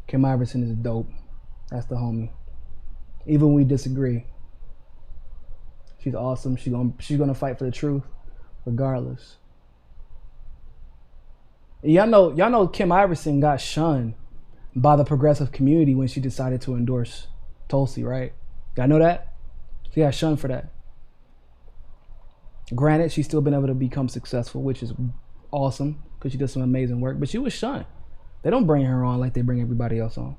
Kim Iverson is dope. That's the homie. Even when we disagree, she's awesome. She's gonna fight for the truth, regardless. Y'all know Kim Iverson got shunned by the progressive community when she decided to endorse Tulsi, right? Y'all know that? She got shunned for that. Granted, she's still been able to become successful, which is awesome because she does some amazing work, but she was shunned. They don't bring her on like they bring everybody else on.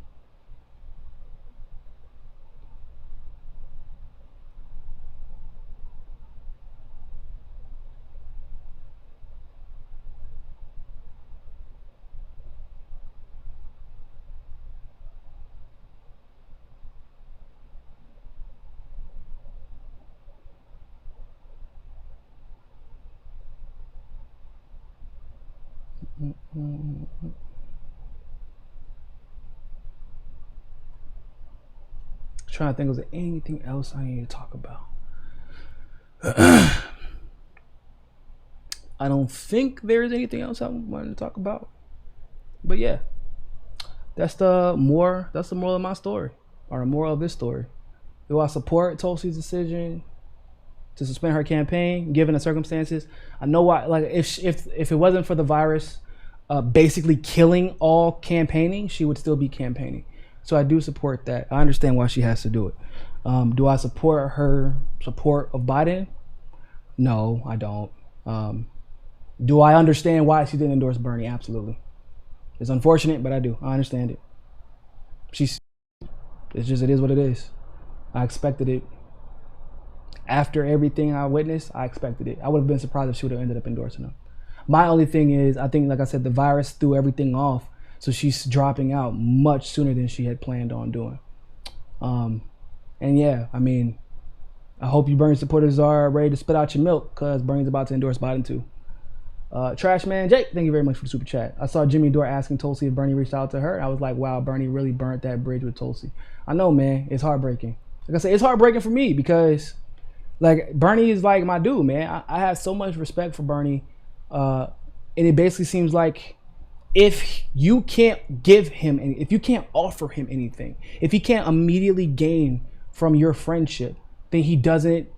Trying to think, was there anything else I need to talk about? I don't think there's anything else I wanted to talk about. But yeah, that's the moral of my story, or the moral of this story. Do I support Tulsi's decision to suspend her campaign given the circumstances? I know why. Like if it wasn't for the virus basically killing all campaigning, she would still be campaigning. So I do support that. I understand why she has to do it. Do I support her support of Biden? No, I don't. Do I understand why she didn't endorse Bernie? Absolutely. It's unfortunate, but I do. I understand it. It is what it is. I expected it. After everything I witnessed, I expected it. I would have been surprised if she would have ended up endorsing him. My only thing is, I think, like I said, the virus threw everything off. So she's dropping out much sooner than she had planned on doing. And yeah, I mean, I hope you Bernie supporters are ready to spit out your milk, because Bernie's about to endorse Biden too. Trashman Jake, thank you very much for the super chat. I saw Jimmy Dore asking Tulsi if Bernie reached out to her. I was like, wow, Bernie really burnt that bridge with Tulsi. I know, man. It's heartbreaking. Like I said, it's heartbreaking for me because, like, Bernie is like my dude, man. I have so much respect for Bernie. And it basically seems like if you can't give him, if you can't offer him anything, if he can't immediately gain from your friendship, then he doesn't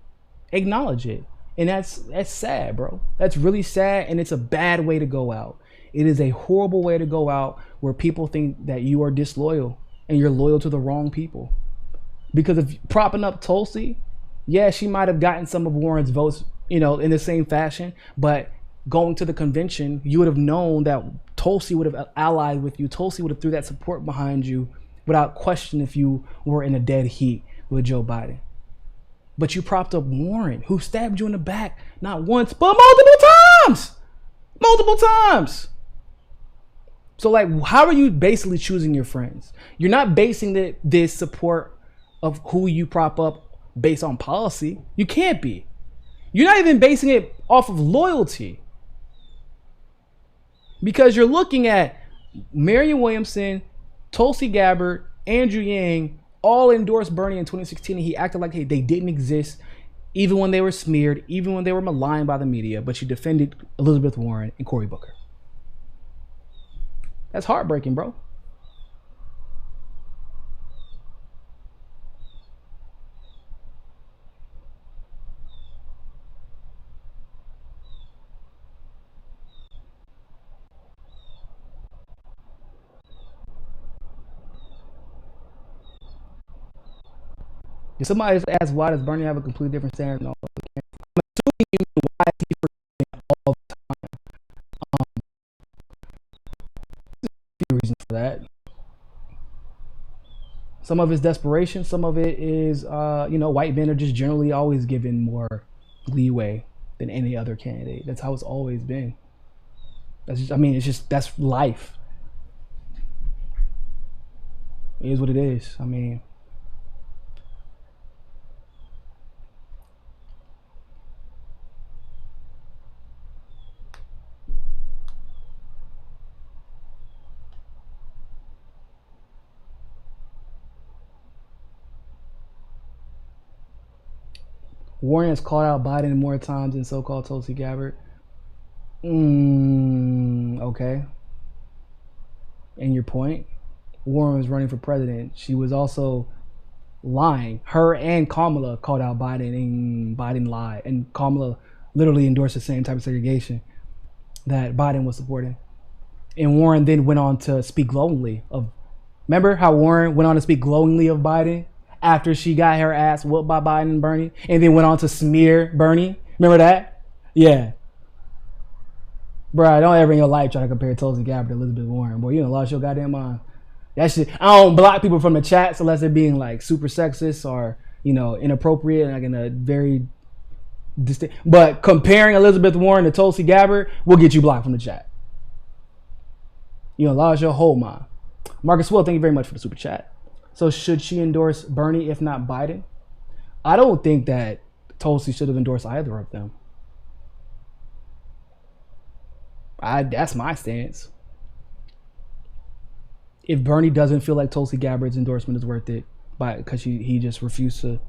acknowledge it. And that's sad, bro. That's really sad, and it's a bad way to go out. It is a horrible way to go out where people think that you are disloyal and you're loyal to the wrong people. Because if propping up Tulsi, yeah, she might have gotten some of Warren's votes, in the same fashion, but going to the convention, you would have known that Tulsi would have allied with you. Tulsi would have threw that support behind you without question if you were in a dead heat with Joe Biden. But you propped up Warren, who stabbed you in the back, not once, but multiple times. Multiple times. So, like, how are you basically choosing your friends? You're not basing this support of who you prop up based on policy. You can't be. You're not even basing it off of loyalty. Because you're looking at Marianne Williamson, Tulsi Gabbard, Andrew Yang, all endorsed Bernie in 2016, and he acted like they didn't exist, even when they were smeared, even when they were maligned by the media. But you defended Elizabeth Warren and Cory Booker. That's heartbreaking, bro. If somebody just asked, why does Bernie have a completely different standard? No, I'm assuming you mean why is he forgetting all the time? There's a few reasons for that. Some of it's desperation. Some of it is, white men are just generally always given more leeway than any other candidate. That's how it's always been. That's life. It is what it is. I mean, Warren has called out Biden more times than so-called Tulsi Gabbard. Okay. And your point? Warren was running for president. She was also lying. Her and Kamala called out Biden, and Biden lied. And Kamala literally endorsed the same type of segregation that Biden was supporting. And Warren then went on to speak glowingly of. Remember how Warren went on to speak glowingly of Biden after she got her ass whooped by Biden and Bernie, and then went on to smear Bernie? Remember that? Yeah. Bro, don't ever in your life try to compare Tulsi Gabbard to Elizabeth Warren. Boy, you done lost your goddamn mind. That shit. I don't block people from the chats unless they're being like super sexist or, you know, inappropriate, like in a very distinct. But comparing Elizabeth Warren to Tulsi Gabbard will get you blocked from the chat. You done lost your whole mind. Marcus Will, thank you very much for the super chat. So should she endorse Bernie if not Biden? I don't think that Tulsi should have endorsed either of them. That's my stance. If Bernie doesn't feel like Tulsi Gabbard's endorsement is worth it, because he just refused to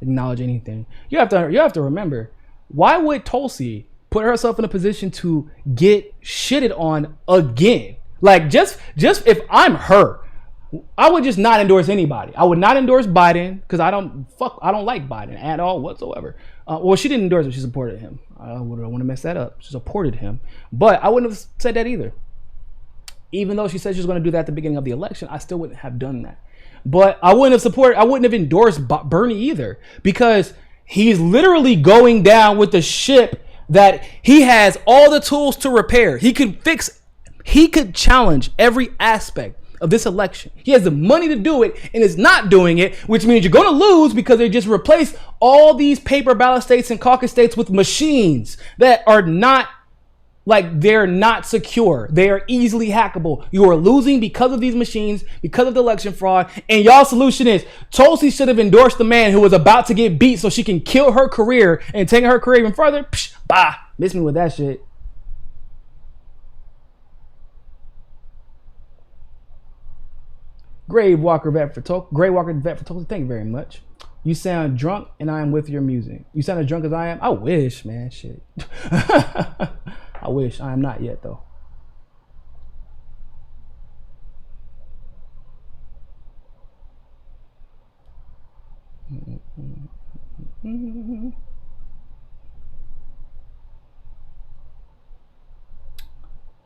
acknowledge anything, you have to remember, why would Tulsi put herself in a position to get shitted on again? Like just if I'm her, I would just not endorse anybody. I would not endorse Biden because I don't like Biden at all whatsoever. Well, she didn't endorse him; she supported him. I wouldn't want to mess that up. She supported him, but I wouldn't have said that either. Even though she said she was going to do that at the beginning of the election, I still wouldn't have done that. But I wouldn't have endorsed Bernie either, because he's literally going down with the ship that he has all the tools to repair. He could challenge every aspect of this election. He has the money to do it and is not doing it, which means you're going to lose because they just replaced all these paper ballot states and caucus states with machines that are not, like, they're not secure. They are easily hackable. You are losing because of these machines, because of the election fraud. And y'all's solution is Tulsi should have endorsed the man who was about to get beat so she can kill her career and take her career even further. Psh, bah, miss me with that shit. Grave Walker vet for Tulsi, thank you very much. You sound drunk and I am with your music. You sound as drunk as I am? I wish, man. Shit. I wish. I am not yet, though.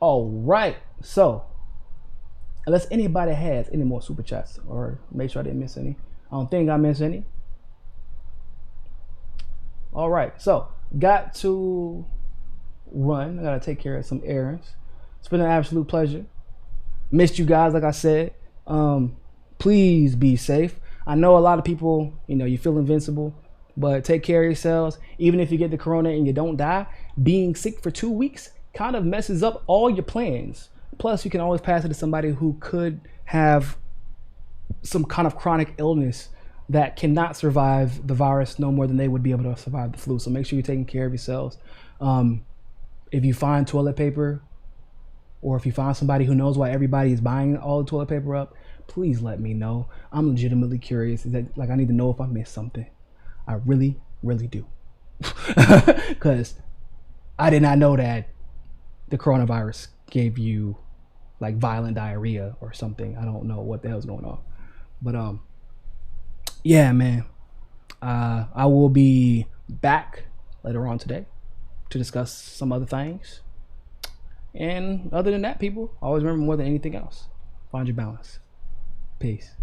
All right. So, unless anybody has any more super chats, or make sure I didn't miss any. I don't think I missed any. All right. So, got to run. I got to take care of some errands. It's been an absolute pleasure. Missed you guys, like I said. Please be safe. I know a lot of people, you feel invincible, but take care of yourselves. Even if you get the corona and you don't die, being sick for 2 weeks kind of messes up all your plans. Plus, you can always pass it to somebody who could have some kind of chronic illness that cannot survive the virus no more than they would be able to survive the flu. So make sure you're taking care of yourselves. If you find toilet paper, or if you find somebody who knows why everybody is buying all the toilet paper up, please let me know. I'm legitimately curious. I need to know if I missed something. I really, really do. Because I did not know that the coronavirus gave you like violent diarrhea or something. I don't know what the hell's going on. But yeah, man. I will be back later on today to discuss some other things. And other than that, people, always remember, more than anything else, find your balance. Peace.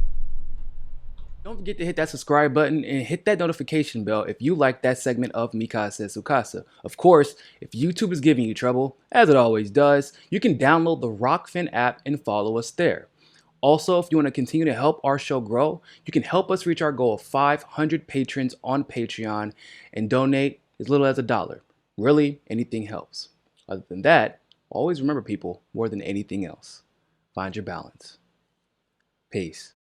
Don't forget to hit that subscribe button and hit that notification bell if you like that segment of Mi Casa es Su Casa. Of course, if YouTube is giving you trouble, as it always does, you can download the Rockfin app and follow us there. Also, if you want to continue to help our show grow, you can help us reach our goal of 500 patrons on Patreon and donate as little as $1. Really, anything helps. Other than that, always remember, people, more than anything else, find your balance. Peace.